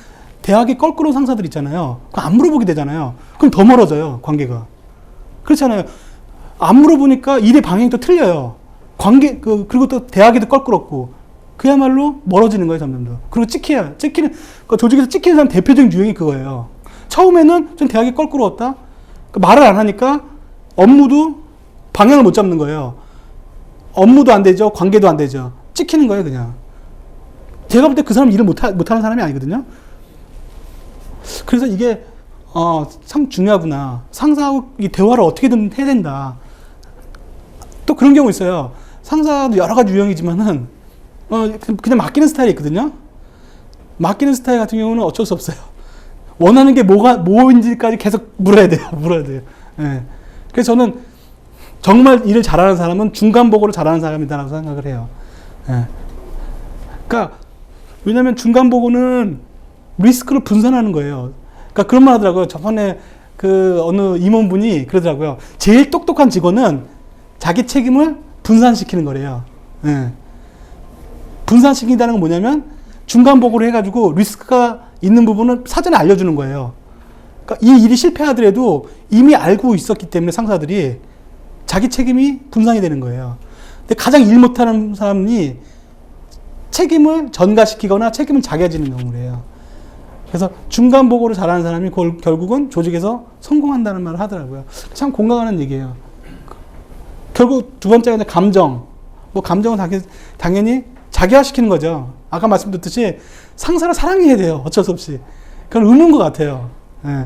대학에 껄끄러운 상사들 있잖아요. 그거 안 물어보게 되잖아요. 그럼 더 멀어져요, 관계가. 그렇잖아요. 안 물어보니까 일의 방향이 또 틀려요. 그리고 또 대학에도 껄끄럽고, 그야말로 멀어지는 거예요, 점점 더. 그리고 조직에서 찍히는 사람 대표적인 유형이 그거예요. 처음에는 좀 대학이 껄끄러웠다? 말을 안 하니까 업무도 방향을 못 잡는 거예요. 업무도 안 되죠, 관계도 안 되죠. 찍히는 거예요, 그냥. 제가 볼 때 그 사람 일을 못하는 사람이 아니거든요. 그래서 이게, 참 중요하구나. 상사하고 이 대화를 어떻게든 해야 된다. 또 그런 경우 있어요. 상사도 여러 가지 유형이지만은, 그냥 맡기는 스타일이 있거든요. 맡기는 스타일 같은 경우는 어쩔 수 없어요. 원하는 게 뭐인지까지 계속 물어야 돼요. 예. 그래서 저는 정말 일을 잘하는 사람은 중간보고를 잘하는 사람이다라고 생각을 해요. 예. 그러니까, 왜냐면 중간보고는 리스크를 분산하는 거예요. 그러니까 그런 말 하더라고요. 저번에 그 어느 임원분이 그러더라고요. 제일 똑똑한 직원은 자기 책임을 분산시키는 거래요. 예. 분산시킨다는 건 뭐냐면 중간 보고를 해가지고 리스크가 있는 부분을 사전에 알려주는 거예요. 그러니까 이 일이 실패하더라도 이미 알고 있었기 때문에 상사들이 자기 책임이 분산이 되는 거예요. 근데 가장 일 못하는 사람이 책임을 전가시키거나 책임을 자기가 지는 경우래요. 그래서 중간 보고를 잘하는 사람이 결국은 조직에서 성공한다는 말을 하더라고요. 참 공감하는 얘기예요. 결국 두 번째가 감정. 뭐 감정은 당연히 자기화시키는 거죠. 아까 말씀드렸듯이 상사를 사랑해야 돼요. 어쩔 수 없이. 그건 의무인 것 같아요. 예.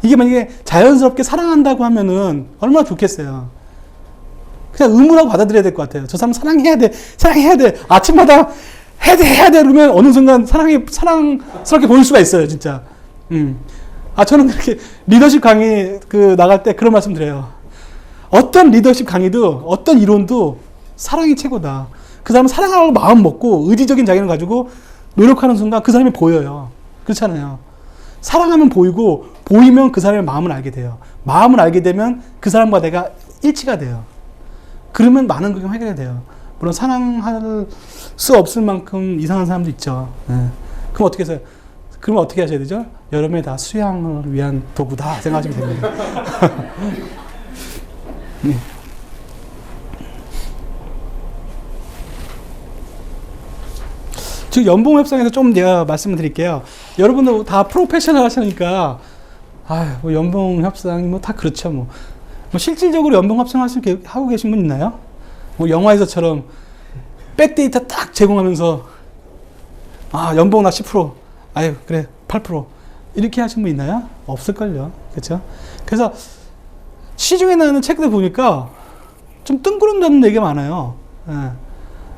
이게 만약에 자연스럽게 사랑한다고 하면은 얼마나 좋겠어요. 그냥 의무라고 받아들여야 될 것 같아요. 저 사람 사랑해야 돼. 사랑해야 돼. 아침마다 해야 돼. 그러면 어느 순간 사랑스럽게 보일 수가 있어요. 진짜. 저는 그렇게 리더십 강의 나갈 때 그런 말씀 드려요. 어떤 리더십 강의도 어떤 이론도 사랑이 최고다. 그 사람은 사랑하라고 마음 먹고 의지적인 자기를 가지고 노력하는 순간 그 사람이 보여요. 그렇잖아요. 사랑하면 보이고 보이면 그 사람의 마음을 알게 돼요. 마음을 알게 되면 그 사람과 내가 일치가 돼요. 그러면 많은 것이 해결이 돼요. 물론 사랑할 수 없을 만큼 이상한 사람도 있죠. 네. 그럼 어떻게 하셔야 되죠? 여러분이 다 수양을 위한 도구다 생각하시면 됩니다. 네. 즉 연봉 협상에서 좀 내가 말씀을 드릴게요. 여러분들 다 프로페셔널 하시니까 뭐 연봉 협상이 뭐 다 그렇죠. 뭐 실질적으로 연봉 협상 하고 계신 분 있나요? 뭐 영화에서처럼 백데이터 딱 제공하면서 연봉 나 10%, 아유 그래 8% 이렇게 하신 분 있나요? 없을걸요. 그렇죠? 그래서 시중에 나오는 책들 보니까 좀 뜬구름 잡는 얘기가 많아요. 예.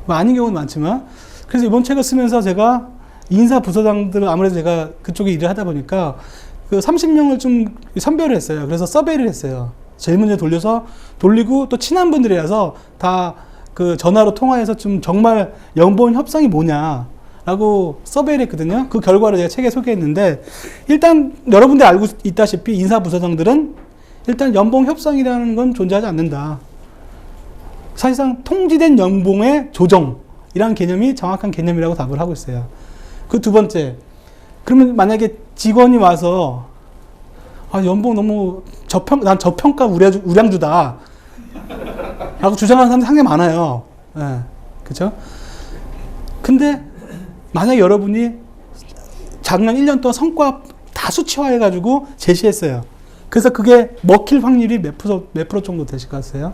뭐 아닌 경우는 많지만 그래서 이번 책을 쓰면서 제가 인사 부서장들 아무래도 제가 그쪽에 일을 하다 보니까 그 30명을 좀 선별을 했어요. 그래서 서베이를 했어요. 질문을 돌리고 또 친한 분들이라서 다 그 전화로 통화해서 좀 정말 연봉 협상이 뭐냐라고 서베이를 했거든요. 그 결과를 제가 책에 소개했는데 일단 여러분들 알고 있다시피 인사 부서장들은 일단 연봉 협상이라는 건 존재하지 않는다. 사실상 통지된 연봉의 조정이라는 개념이 정확한 개념이라고 답을 하고 있어요. 그 두 번째, 그러면 만약에 직원이 와서 연봉 너무 난 저평가 우량주다 라고 주장하는 사람들이 상당히 많아요. 예, 그쵸? 근데 만약에 여러분이 작년 1년 동안 성과 다 수치화해가지고 제시했어요. 그래서 그게 먹힐 확률이 몇 프로 정도 되실 것 같아요?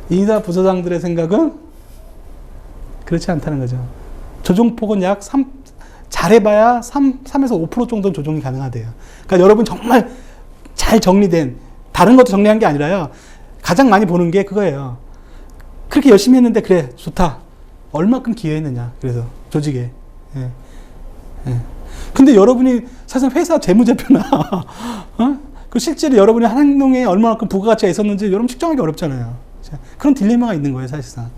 인사 부서장들의 생각은 그렇지 않다는 거죠. 조정폭은 잘해봐야 3에서 5% 정도는 조정이 가능하대요. 그러니까 여러분 정말 잘 정리된, 다른 것도 정리한 게 아니라요. 가장 많이 보는 게 그거예요. 그렇게 열심히 했는데, 그래, 좋다. 얼마큼 기여했느냐. 그래서, 조직에. 예. 예. 근데 여러분이 사실 회사 재무제표나, 그 실제로 여러분이 한 행동에 얼마만큼 부가가치가 있었는지 여러분 측정하기 어렵잖아요. 그런 딜레마가 있는 거예요, 사실상.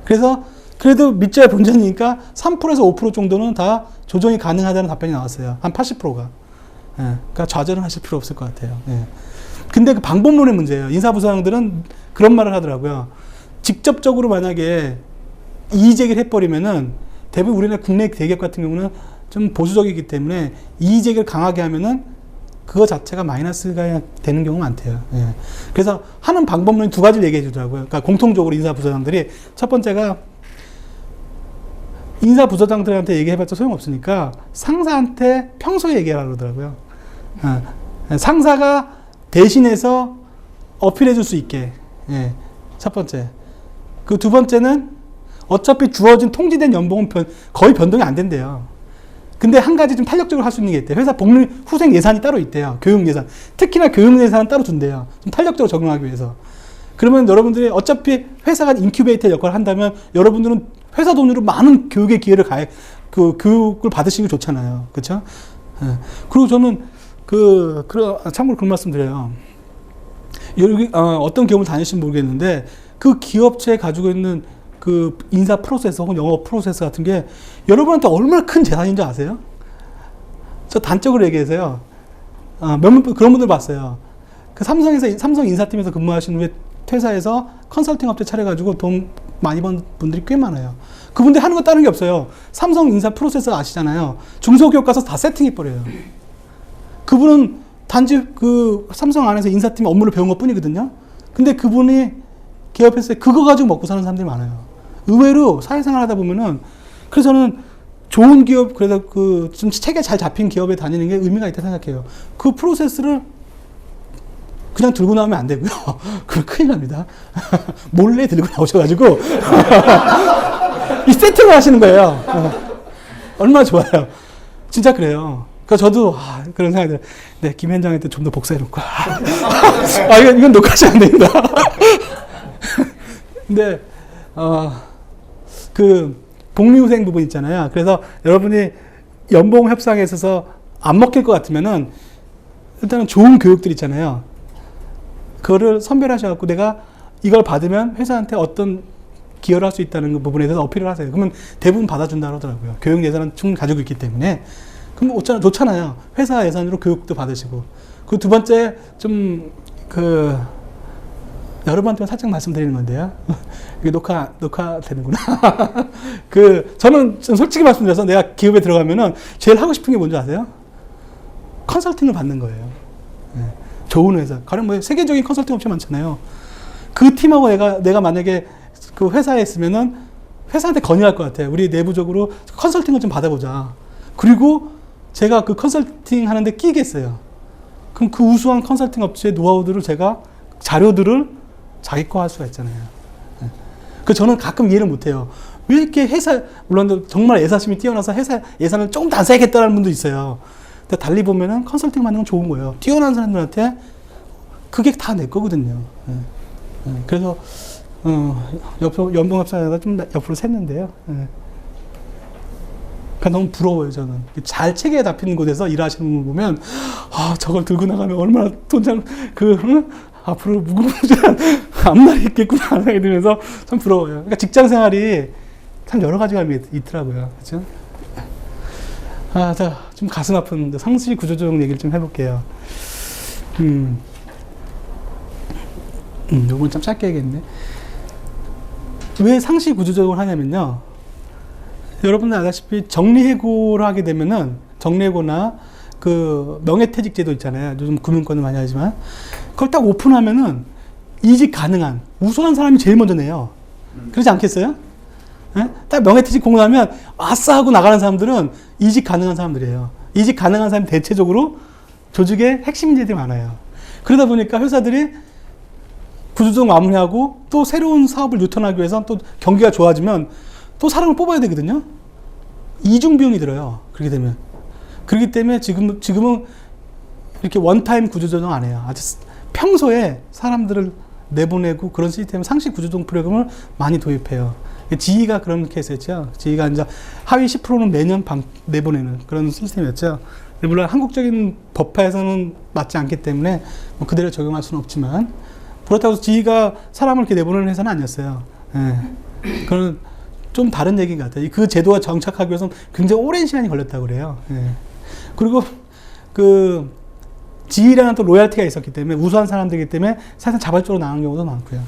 그래서, 그래도 밑자의 본전이니까 3%에서 5% 정도는 다 조정이 가능하다는 답변이 나왔어요. 한 80%가. 예. 그러니까 좌절은 하실 필요 없을 것 같아요. 예. 근데 그 방법론의 문제예요. 인사부서장들은 그런 말을 하더라고요. 직접적으로 만약에 이의제기를 해버리면은 대부분 우리나라 국내 대기업 같은 경우는 좀 보수적이기 때문에 이의제기를 강하게 하면은 그거 자체가 마이너스가 되는 경우가 많대요. 예. 그래서 하는 방법론이 두 가지를 얘기해 주더라고요. 그러니까 공통적으로 인사부서장들이 첫 번째가 인사부서장들한테 얘기해봤자 소용없으니까 상사한테 평소에 얘기하라고 그러더라고요. 상사가 대신해서 어필해 줄 수 있게. 예. 첫 번째. 그 두 번째는 어차피 주어진 통지된 연봉은 거의 변동이 안 된대요. 근데 한 가지 좀 탄력적으로 할 수 있는 게 있대요. 회사 복리 후생 예산이 따로 있대요. 교육 예산. 특히나 교육 예산은 따로 준대요. 좀 탄력적으로 적용하기 위해서. 그러면 여러분들이 어차피 회사가 인큐베이터 역할을 한다면 여러분들은 회사 돈으로 많은 교육의 기회를 교육을 받으시는 게 좋잖아요. 그렇죠? 예. 그리고 저는 참고로 그런 말씀 드려요. 여기, 어떤 기업을 다니시는지 모르겠는데, 그 기업체에 가지고 있는 그 인사 프로세스 혹은 영업 프로세스 같은 게 여러분한테 얼마나 큰 재산인 줄 아세요? 저 단적으로 얘기해서요. 몇몇 그런 분들 봤어요. 그 삼성 인사팀에서 근무하시는 후에 퇴사해서 컨설팅 업체 차려가지고 돈 많이 번 분들이 꽤 많아요. 그분들 하는 거 다른 게 없어요. 삼성 인사 프로세서 아시잖아요. 중소기업 가서 다 세팅해버려요. 그분은 단지 그 삼성 안에서 인사팀 업무를 배운 것 뿐이거든요. 근데 그분이 개업했을 때 그거 가지고 먹고 사는 사람들이 많아요. 의외로 사회생활 하다 보면은, 그래서 저는 좋은 기업, 그래서 그 좀 체계 잘 잡힌 기업에 다니는 게 의미가 있다 생각해요. 그 프로세스를 그냥 들고 나오면 안 되고요. 그럼 큰일 납니다. 몰래 들고 나오셔가지고 이 세팅을 하시는 거예요. 얼마나 좋아요. 진짜 그래요. 그러니까 저도 그런 생각이 들어요. 네, 김 현장한테 좀 더 복사해놓고. 이건 녹화하지 안 됩니다. 근데 그 복리후생 부분 있잖아요. 그래서 여러분이 연봉 협상에 있어서 안 먹힐 것 같으면은 일단은 좋은 교육들 있잖아요. 그거를 선별하셔갖고 내가 이걸 받으면 회사한테 어떤 기여를 할 수 있다는 그 부분에 대해서 어필을 하세요. 그러면 대부분 받아준다고 하더라고요. 교육 예산은 충분히 가지고 있기 때문에. 그럼 좋잖아요. 회사 예산으로 교육도 받으시고. 그 두 번째, 여러분한테 살짝 말씀드리는 건데요. 이게 녹화 되는구나. 저는 솔직히 말씀드려서 내가 기업에 들어가면은 제일 하고 싶은 게 뭔지 아세요? 컨설팅을 받는 거예요. 네. 좋은 회사. 가령 뭐 세계적인 컨설팅 업체 많잖아요. 그 팀하고 내가 만약에 그 회사에 있으면은 회사한테 건의할 것 같아요. 우리 내부적으로 컨설팅을 좀 받아보자. 그리고 제가 그 컨설팅 하는데 끼겠어요. 그럼 그 우수한 컨설팅 업체의 노하우들을 제가 자료들을 자기 거 할 수가 있잖아요. 그 저는 가끔 이해를 못해요. 왜 이렇게 물론 정말 예사심이 뛰어나서 회사 예산을 조금 더 안 써야겠다는 분도 있어요. 근데 달리 보면은 컨설팅 받는 건 좋은 거예요. 뛰어난 사람들한테 그게 다 내 거거든요. 그래서 연봉 협상에다 좀 옆으로 샜는데요. 그러니까 너무 부러워요, 저는. 잘 체계에 잡히는 곳에서 일하시는 분 보면, 저걸 들고 나가면 얼마나 앞으로 무궁무진한 앞날이 있겠구나 생각이 들면서 참 부러워요. 그러니까 직장 생활이 참 여러 가지가 있더라고요. 그죠? 자, 좀 가슴 아픈 상시 구조조정 얘기를 좀 해볼게요. 요건 참 짧게 해야겠네. 왜 상시 구조조정을 하냐면요. 여러분들 아다시피 정리해고를 하게 되면은, 정리해고나 그 명예퇴직 제도 있잖아요. 요즘 금융권을 많이 하지만. 그걸 딱 오픈하면은 이직 가능한, 우수한 사람이 제일 먼저 내요. 그렇지 않겠어요? 네? 딱 명예퇴직 공고나면 아싸 하고 나가는 사람들은 이직 가능한 사람들이에요. 이직 가능한 사람이 대체적으로 조직의 핵심 인재들이 많아요. 그러다 보니까 회사들이 구조조정 마무리하고 또 새로운 사업을 유턴하기 위해서 또 경기가 좋아지면 또 사람을 뽑아야 되거든요. 이중 비용이 들어요. 그렇게 되면. 그렇기 때문에 지금은 이렇게 원타임 구조조정 안 해요. 아주 평소에 사람들을 내보내고 그런 시스템, 상시 구조조정 프로그램을 많이 도입해요. 지휘가 그런 케이스였죠. 지휘가 이제 하위 10%는 매년 내보내는 그런 시스템이었죠. 물론 한국적인 법화에서는 맞지 않기 때문에 뭐 그대로 적용할 수는 없지만, 그렇다고 해서 지휘가 사람을 이렇게 내보내는 회사는 아니었어요. 그건 좀 다른 얘기인 것 같아요. 그 제도가 정착하기 위해서는 굉장히 오랜 시간이 걸렸다고 그래요. 그리고 지휘라는 또 로얄티가 있었기 때문에, 우수한 사람들이기 때문에 사실 자발적으로 나가는 경우도 많고요.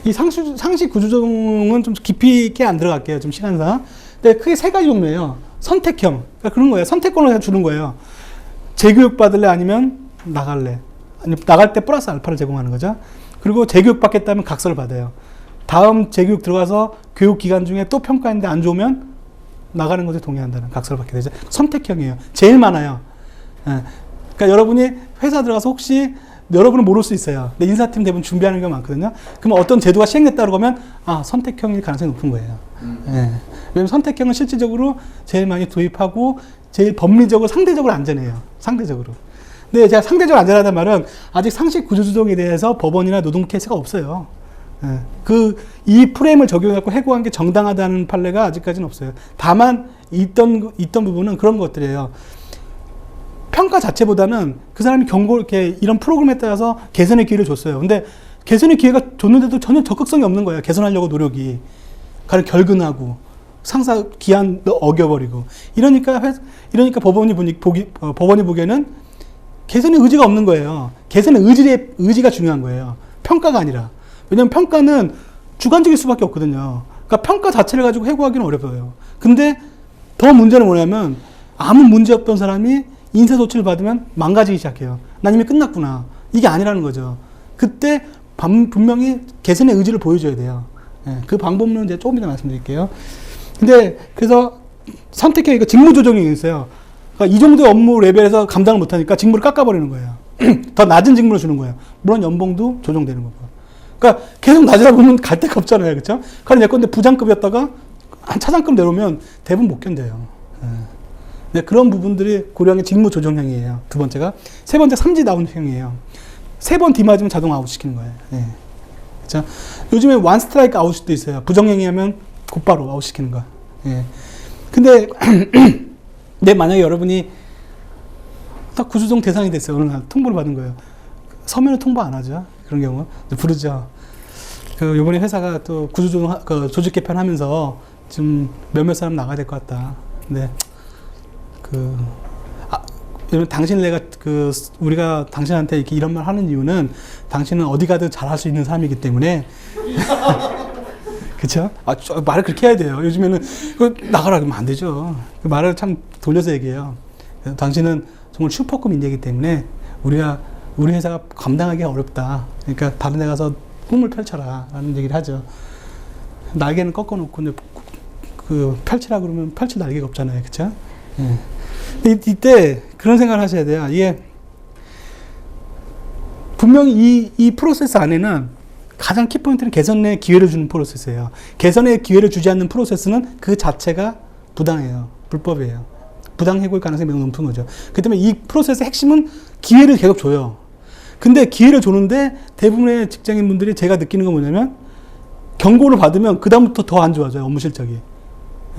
이 상시 구조조정은 좀 깊이 있게 안 들어갈게요. 좀 시간상. 근데 크게 세 가지 종류예요. 선택형. 그러니까 그런 거예요. 선택권을 주는 거예요. 재교육 받을래 아니면 나갈래. 아니, 나갈 때 플러스 알파를 제공하는 거죠. 그리고 재교육 받겠다면 각서를 받아요. 다음 재교육 들어가서 교육 기간 중에 또 평가했는데 안 좋으면 나가는 것에 동의한다는 각서를 받게 되죠. 선택형이에요. 제일 많아요. 그러니까 여러분이 회사 들어가서 혹시 여러분은 모를 수 있어요. 근데 인사팀 대부분 준비하는 경우가 많거든요. 그러면 어떤 제도가 시행됐다고 하면 선택형일 가능성이 높은 거예요. 왜냐면 선택형은 실질적으로 제일 많이 도입하고 제일 법리적으로 상대적으로 안전해요. 상대적으로. 근데 제가 상대적으로 안전하다는 말은 아직 상시 구조조정에 대해서 법원이나 노동 케이스가 없어요. 이 프레임을 적용해서 해고한 게 정당하다는 판례가 아직까지는 없어요. 다만 있던 부분은 그런 것들이에요. 평가 자체보다는 그 사람이 이렇게 이런 프로그램에 따라서 개선의 기회를 줬어요. 근데 개선의 기회가 줬는데도 전혀 적극성이 없는 거예요. 개선하려고 노력이. 가령 결근하고, 상사 기한 어겨버리고 이러니까 법원이 보기에는 개선의 의지가 없는 거예요. 개선의 의지가 중요한 거예요. 평가가 아니라. 왜냐하면 평가는 주관적일 수밖에 없거든요. 그러니까 평가 자체를 가지고 해고하기는 어려워요. 근데 더 문제는 뭐냐면 아무 문제 없던 사람이 인사조치를 받으면 망가지기 시작해요. 난 이미 끝났구나. 이게 아니라는 거죠. 그때 분명히 개선의 의지를 보여줘야 돼요. 예, 그 방법론은 이제 조금 이따 말씀드릴게요. 근데 그래서 선택해 이거 직무 조정이 있어요. 그러니까 이 정도의 업무 레벨에서 감당을 못하니까 직무를 깎아버리는 거예요. 더 낮은 직무를 주는 거예요. 물론 연봉도 조정되는 거고. 그러니까 계속 낮으다 보면 갈 데가 없잖아요, 그렇죠? 그럼 예컨대 부장급이었다가 한 차장급 내려오면 대부분 못 견뎌요. 예. 네, 그런 부분들이 고려한 게 직무 조정형이에요. 두 번째가. 세 번째 삼지 다운형이에요. 세 번 D 맞으면 자동 아웃 시키는 거예요. 예. 그렇죠? 요즘에 원 스트라이크 아웃도 있어요. 부정행위 하면 곧바로 아웃 시키는 거. 예. 근데 만약에 여러분이 딱 구조조정 대상이 됐어요. 어느 날 통보를 받은 거예요. 서면을 통보 안 하죠. 그런 경우 부르죠. 요번에 회사가 또 구조조정 조직 개편하면서 좀 몇몇 사람 나가야 될 것 같다. 근데 여러분 우리가 당신한테 이렇게 이런 말 하는 이유는 당신은 어디 가든 잘할 수 있는 사람이기 때문에. 그쵸? 말을 그렇게 해야 돼요. 요즘에는 나가라 그러면 안 되죠. 그 말을 참 돌려서 얘기해요. 당신은 정말 슈퍼급 인재이기 때문에 우리 회사가 감당하기가 어렵다. 그러니까 다른 데 가서 꿈을 펼쳐라 라는 얘기를 하죠. 날개는 꺾어놓고 펼치라 그러면 펼칠 날개가 없잖아요. 그쵸? 예. 근데 이때 그런 생각을 하셔야 돼요. 이게 분명히 이 프로세스 안에는 가장 키포인트는 개선의 기회를 주는 프로세스예요. 개선의 기회를 주지 않는 프로세스는 그 자체가 부당해요. 불법이에요. 부당 해고의 가능성이 매우 높은 거죠. 그렇기 때문에 이 프로세스의 핵심은 기회를 계속 줘요. 근데 기회를 주는데 대부분의 직장인분들이 제가 느끼는 건 뭐냐면 경고를 받으면 그다음부터 더 안 좋아져요. 업무 실적이.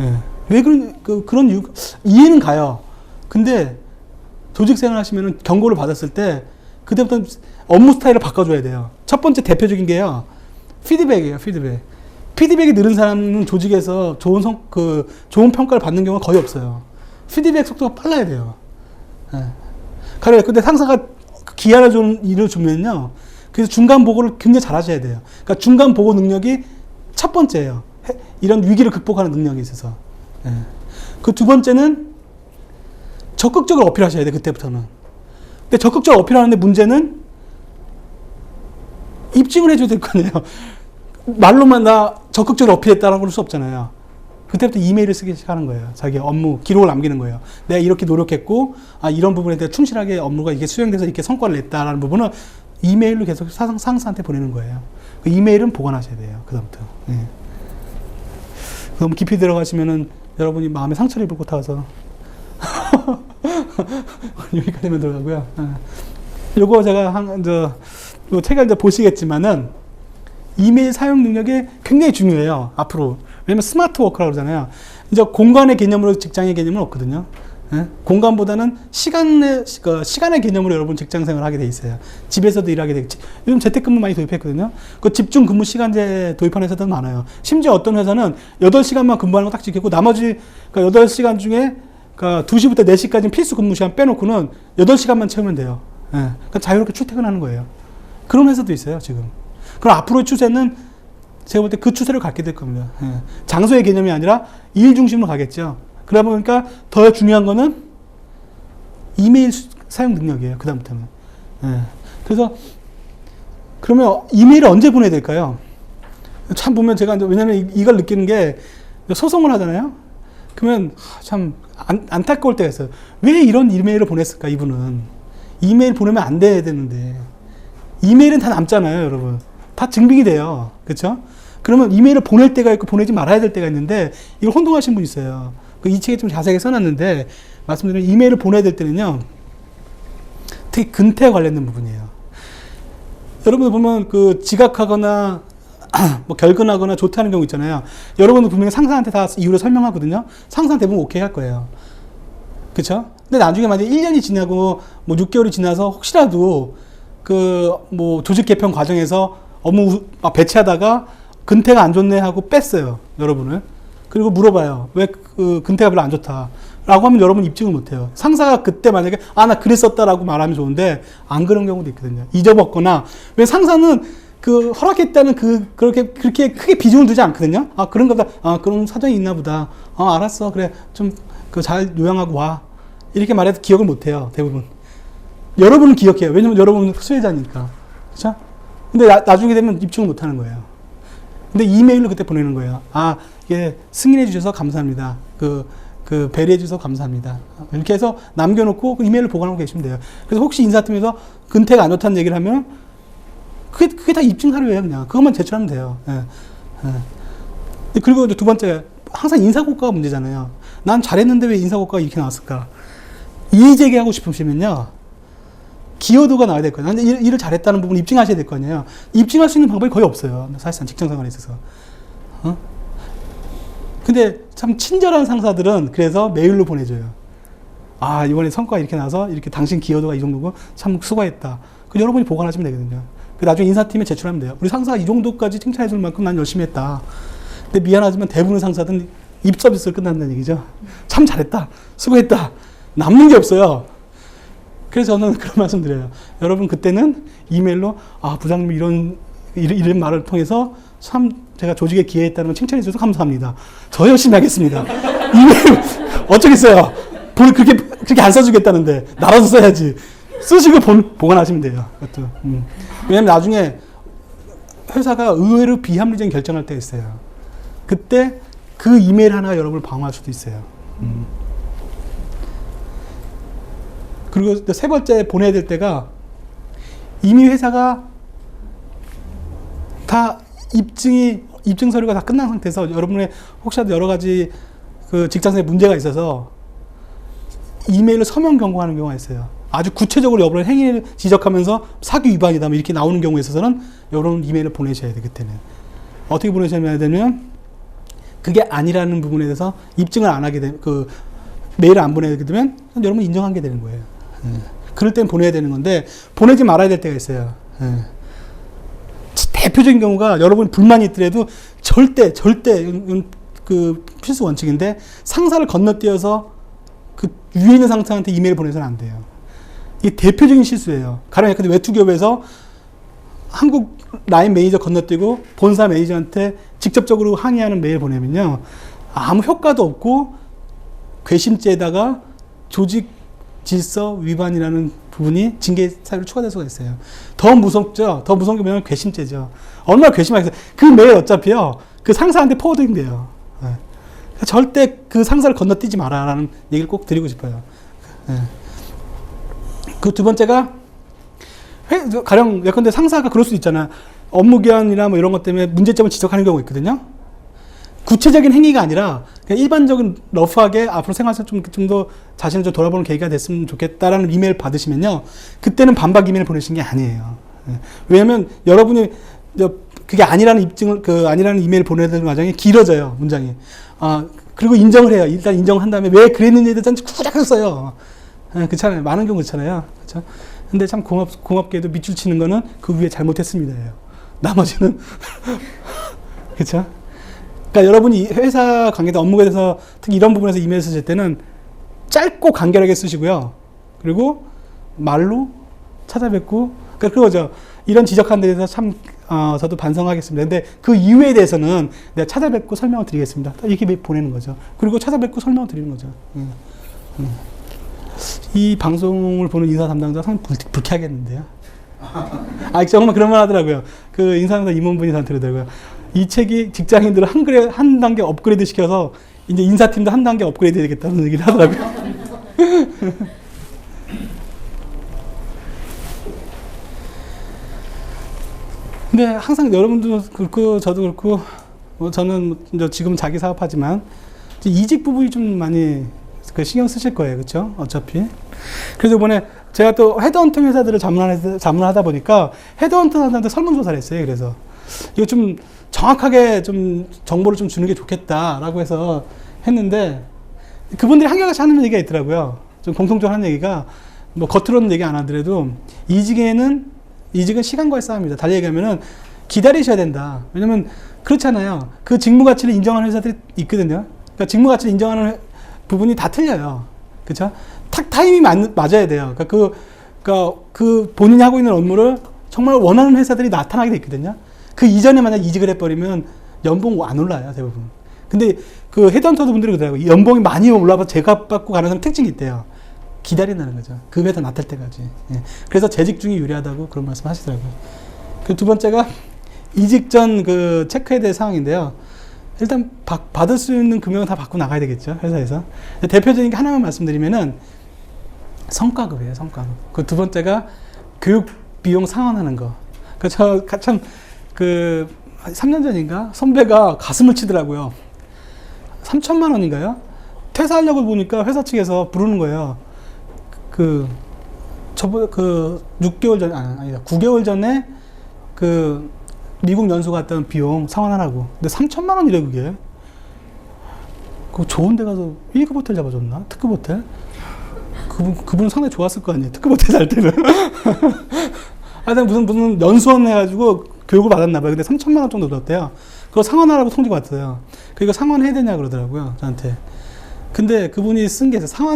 예. 왜 그런 이유, 이해는 가요. 근데 조직 생활 하시면은 경고를 받았을 때 그때부터 업무 스타일을 바꿔줘야 돼요. 첫 번째 대표적인 게요. 피드백이에요. 피드백이 느린 사람은 조직에서 좋은 평가를 받는 경우가 거의 없어요. 피드백 속도가 빨라야 돼요. 예. 그래요. 근데 상사가 기하를 좀 일을 주면요. 그래서 중간 보고를 굉장히 잘 하셔야 돼요. 그러니까 중간 보고 능력이 첫 번째예요. 이런 위기를 극복하는 능력이 있어서. 예. 그 두 번째는 적극적으로 어필하셔야 돼요. 그때부터는. 근데 적극적으로 어필하는데 문제는 입증을 해줘야 될 거 아니에요. 말로만 나 적극적으로 어필했다라고 그럴 수 없잖아요. 그때부터 이메일을 쓰기 시작하는 거예요. 자기 업무 기록을 남기는 거예요. 내가 이렇게 노력했고 이런 부분에 대해 충실하게 업무가 이게 수행돼서 이렇게 성과를 냈다라는 부분은 이메일로 계속 상사한테 보내는 거예요. 그 이메일은 보관하셔야 돼요. 그다음부터. 예. 너무 깊이 들어가시면은 여러분이 마음에 상처를 입을 것 같아서 여기까지만 들어가고요. 요거 제가 요 책을 이제 보시겠지만은 이메일 사용 능력이 굉장히 중요해요. 앞으로. 왜냐면 스마트 워크라고 그러잖아요. 이제 공간의 개념으로 직장의 개념은 없거든요. 예? 공간보다는 시간의 개념으로 여러분 직장 생활을 하게 돼 있어요. 집에서도 일하게 되겠지. 요즘 재택근무 많이 도입했거든요. 그 집중 근무 시간제 도입하는 회사도 많아요. 심지어 어떤 회사는 8시간만 근무하는 거 딱 지켰고 나머지 8시간 중에 2시부터 4시까지는 필수 근무 시간 빼놓고는 8시간만 채우면 돼요. 예. 그러니까 자유롭게 출퇴근하는 거예요. 그런 회사도 있어요, 지금. 그럼 앞으로의 추세는 제가 볼 때 그 추세를 갖게 될 겁니다. 예. 장소의 개념이 아니라 일 중심으로 가겠죠. 그러다 보니까 더 중요한 거는 이메일 사용 능력이에요. 그 다음부터는. 예. 그래서 그러면 이메일을 언제 보내야 될까요? 참 보면 제가 왜냐면 이걸 느끼는 게 소송을 하잖아요. 그러면 참 안타까울 때가 있어요. 왜 이런 이메일을 보냈을까 이분은. 이메일 보내면 안 돼야 되는데 이메일은 다 남잖아요, 여러분. 다 증빙이 돼요. 그렇죠? 그러면 이메일을 보낼 때가 있고 보내지 말아야 될 때가 있는데 이걸 혼동하신 분 있어요. 이 책에 좀 자세하게 써놨는데 말씀드리면 이메일을 보내야 될 때는요. 특히 근태에 관련된 부분이에요. 여러분들 보면 지각하거나 뭐 결근하거나 조퇴하는 경우 있잖아요. 여러분들 분명히 상사한테 다 이유를 설명하거든요. 상사는 대부분 오케이 할 거예요. 그쵸? 근데 나중에 만약에 1년이 지나고 뭐 6개월이 지나서 혹시라도 뭐 조직 개편 과정에서 업무 배치하다가 근태가 안 좋네 하고 뺐어요. 여러분을. 그리고 물어봐요. 왜 그 근태가 별로 안 좋다. 라고 하면 여러분 입증을 못해요. 상사가 그때 만약에 나 그랬었다라고 말하면 좋은데 안 그런 경우도 있거든요. 잊어먹거나. 왜 상사는 그 허락했다는 그렇게 크게 비중을 두지 않거든요. 그런가 보다. 그런 사정이 있나 보다. 알았어. 그래. 좀 잘 요양하고 와. 이렇게 말해도 기억을 못해요. 대부분. 여러분은 기억해요. 왜냐면 여러분은 수혜자니까. 그렇죠? 근데 나중에 되면 입증을 못하는 거예요. 근데 이메일로 그때 보내는 거예요. 이게 승인해 주셔서 감사합니다. 배려해 주셔서 감사합니다. 이렇게 해서 남겨놓고 그 이메일을 보관하고 계시면 돼요. 그래서 혹시 인사팀에서 근태가 안 좋다는 얘기를 하면 그게 다 입증 사료예요. 그냥 그것만 제출하면 돼요. 그리고 두 번째, 항상 인사고과가 문제잖아요. 난 잘했는데 왜 인사고과가 이렇게 나왔을까? 이의 제기하고 싶으시면요, 기여도가 나와야 될 거예요. 일을 잘했다는 부분 입증하셔야 될 거 아니에요. 입증할 수 있는 방법이 거의 없어요. 사실상 직장생활에 있어서. 근데 참 친절한 상사들은 그래서 메일로 보내줘요. 이번에 성과가 이렇게 나서 이렇게 당신 기여도가 이 정도고 참 수고했다. 여러분이 보관하시면 되거든요. 나중에 인사팀에 제출하면 돼요. 우리 상사가 이 정도까지 칭찬해 줄 만큼 난 열심히 했다. 근데 미안하지만 대부분의 상사들은 입 서비스를 끝난다는 얘기죠. 참 잘했다. 수고했다. 남는 게 없어요. 그래서 저는 그런 말씀 드려요. 여러분 그때는 이메일로 부장님 이런 말을 통해서 참 제가 조직에 기여했다는 걸 칭찬해 주셔서 감사합니다. 더 열심히 하겠습니다. 이메일 어쩌겠어요. 그렇게 안 써주겠다는데 나라도 써야지. 쓰시고 보관하시면 돼요. 그것도. 왜냐면 나중에 회사가 의외로 비합리적인 결정할 때가 있어요. 그때 그 이메일 하나가 여러분을 방어할 수도 있어요. 그리고 세 번째 보내야 될 때가 이미 회사가 다 입증 서류가 다 끝난 상태에서 여러분의 혹시라도 여러 가지 그 직장생활에 문제가 있어서 이메일로 서면 경고하는 경우가 있어요. 아주 구체적으로 여러분의 행위를 지적하면서 사기 위반이다 이렇게 나오는 경우에 있어서는 여러분 이메일을 보내셔야 돼요. 그때는 어떻게 보내셔야 되냐면 그게 아니라는 부분에 대해서 입증을 안 하게 되면 메일을 안 보내게 되면 여러분 인정한 게 되는 거예요. 그럴 땐 보내야 되는 건데 보내지 말아야 될 때가 있어요. 대표적인 경우가 여러분 불만이 있더라도 절대 그 필수 원칙인데 상사를 건너뛰어서 그 위에 있는 상사한테 이메일 보내서는 안 돼요. 이게 대표적인 실수예요. 가령 예컨대 외투기업에서 한국 라인 매니저 건너뛰고 본사 매니저한테 직접적으로 항의하는 메일 보내면요, 아무 효과도 없고 괘씸죄에다가 조직 질서 위반이라는 부분이 징계 사유로 추가될 수가 있어요. 더 무섭죠? 더 무서운 게 뭐냐면 괘씸죄죠. 얼마나 괘씸하겠어요. 그 메일 어차피요, 그 상사한테 포워딩 돼요. 절대 그 상사를 건너뛰지 마라라는 얘기를 꼭 드리고 싶어요. 그 두 번째가 가령 예컨대 상사가 그럴 수도 있잖아. 업무기한이나 뭐 이런 것 때문에 문제점을 지적하는 경우가 있거든요. 구체적인 행위가 아니라 그냥 일반적인 러프하게 앞으로 생활에서 좀 더 자신을 좀 돌아보는 계기가 됐으면 좋겠다라는 이메일 받으시면요, 그때는 반박 이메일 보내신 게 아니에요. 왜냐하면 여러분이 그게 아니라는 입증을 아니라는 이메일 보내야 되는 과정이 길어져요. 문장이. 그리고 인정을 해요. 일단 인정한 다음에 왜 그랬는지에 대해서 구작하게 써요. 그렇잖아요. 많은 경우 그렇잖아요. 그렇죠? 근데 참 고맙게도 밑줄 치는 거는 그 위에 잘못했습니다예요. 나머지는 그렇죠? 그러니까 여러분이 회사 관계다 업무에 대해서 특히 이런 부분에서 이메일 쓰실 때는 짧고 간결하게 쓰시고요. 그리고 말로 찾아뵙고 그거죠. 이런 지적한 데 대해서 참 저도 반성하겠습니다. 근데 그 이유에 대해서는 내가 찾아뵙고 설명을 드리겠습니다. 이렇게 보내는 거죠. 그리고 찾아뵙고 설명을 드리는 거죠. 이 방송을 보는 인사 담당자 상당히 불쾌하겠는데요. 정말 그런 말 하더라고요. 그 인사 담당 임원분이 저한테 그러더라고요. 이 책이 직장인들을 한 단계 업그레이드 시켜서 이제 인사팀도 한 단계 업그레이드 해야 되겠다는 얘기를 하더라고요. 근데 항상 여러분도 그렇고 저도 그렇고 저는 지금 자기 사업하지만 이직 부분이 좀 많이 신경 쓰실 거예요. 그렇죠? 어차피. 그래서 이번에 제가 또 헤드헌팅 회사들을 자문하다 보니까 헤드헌터한테 설문조사를 했어요. 그래서 이거 좀 정확하게 좀 정보를 좀 주는 게 좋겠다라고 해서 했는데 그분들이 한결같이 하는 얘기가 있더라고요. 좀 공통적으로 하는 얘기가 뭐 겉으로는 얘기 안 하더라도 이직은 시간과의 싸움입니다. 달리 얘기하면은 기다리셔야 된다. 왜냐면 그렇잖아요. 그 직무 가치를 인정하는 회사들이 있거든요. 그러니까 직무 가치를 인정하는 부분이 다 틀려요. 그렇죠? 타임이 맞아야 돼요. 그러니까 그 본인이 하고 있는 업무를 정말 원하는 회사들이 나타나게 돼 있거든요. 그 이전에 만약 이직을 해버리면 연봉 안 올라요, 대부분. 근데 그 헤드헌터 분들이 그러더라고요. 연봉이 많이 올라서 제값 받고 가는 사람 특징이 있대요. 기다린다는 거죠. 그 회사 나탈 때까지. 예. 그래서 재직 중이 유리하다고 그런 말씀 하시더라고요. 그 두 번째가 이직 전 그 체크해야 될 상황인데요. 일단 받을 수 있는 금액은 다 받고 나가야 되겠죠, 회사에서. 대표적인 게 하나만 말씀드리면은 성과급이에요, 성과급. 그 두 번째가 교육 비용 상환하는 거. 그 저 참 그 3년 전인가 선배가 가슴을 치더라고요. 3천만 원인가요? 퇴사하려고 보니까 회사 측에서 부르는 거예요. 저보다 6개월 전, 아니다, 9개월 전에 미국 연수 갔던 비용 상환하라고. 근데 3천만 원이래, 그게. 좋은 데 가서 1급 호텔 잡아줬나? 특급 호텔? 그분은 상당히 좋았을 거 아니에요. 특급 호텔 살 때는. 하여튼 무슨 연수원 해가지고 교육을 받았나봐요. 근데 3천만 원 정도 들었대요. 그거 상환하라고 통지가 왔어요. 그거 상환해야 되냐 그러더라고요, 저한테. 근데 그분이 쓴 게 있어요.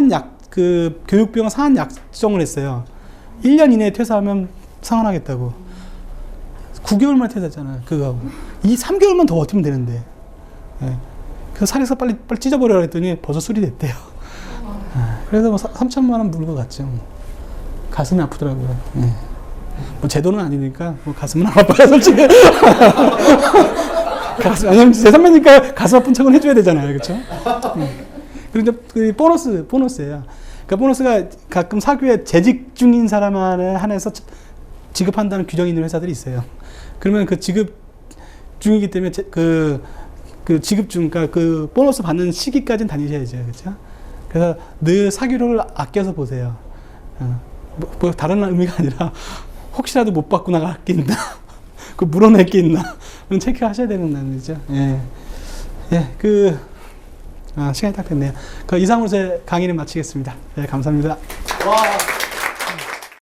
교육비용 상환 약정을 했어요. 1년 이내에 퇴사하면 상환하겠다고. 9개월 만에 퇴사했잖아요, 그거. 3개월만 더 버티면 되는데. 예. 그래서 살에서 빨리 찢어버려라 했더니 벌써 수리됐대요. 그래서 3천만 원 물고 갔죠. 가슴이 아프더라고요. 예. 제 돈은 아니니까 가슴은 안 아파요, 솔직히. 왜냐면 제 선배니까 가슴 아픈 척은 해줘야 되잖아요, 그렇죠? 그런데 그 보너스예요. 그러니까 보너스가 가끔 사교에 재직 중인 사람에 한해서 지급한다는 규정이 있는 회사들이 있어요. 그러면 그 지급 중이기 때문에 지급 중, 그러니까 그 보너스 받는 시기까지는 다니셔야죠, 그렇죠? 그래서 늘 사교를 아껴서 보세요. 뭐 다른 의미가 아니라 혹시라도 못 받고 나갈 게 있나, 물어낼 게 있나, 그런 체크하셔야 되는 거죠. 예, 시간이 딱 됐네요. 이상으로 제 강의는 마치겠습니다. 네, 감사합니다. 와.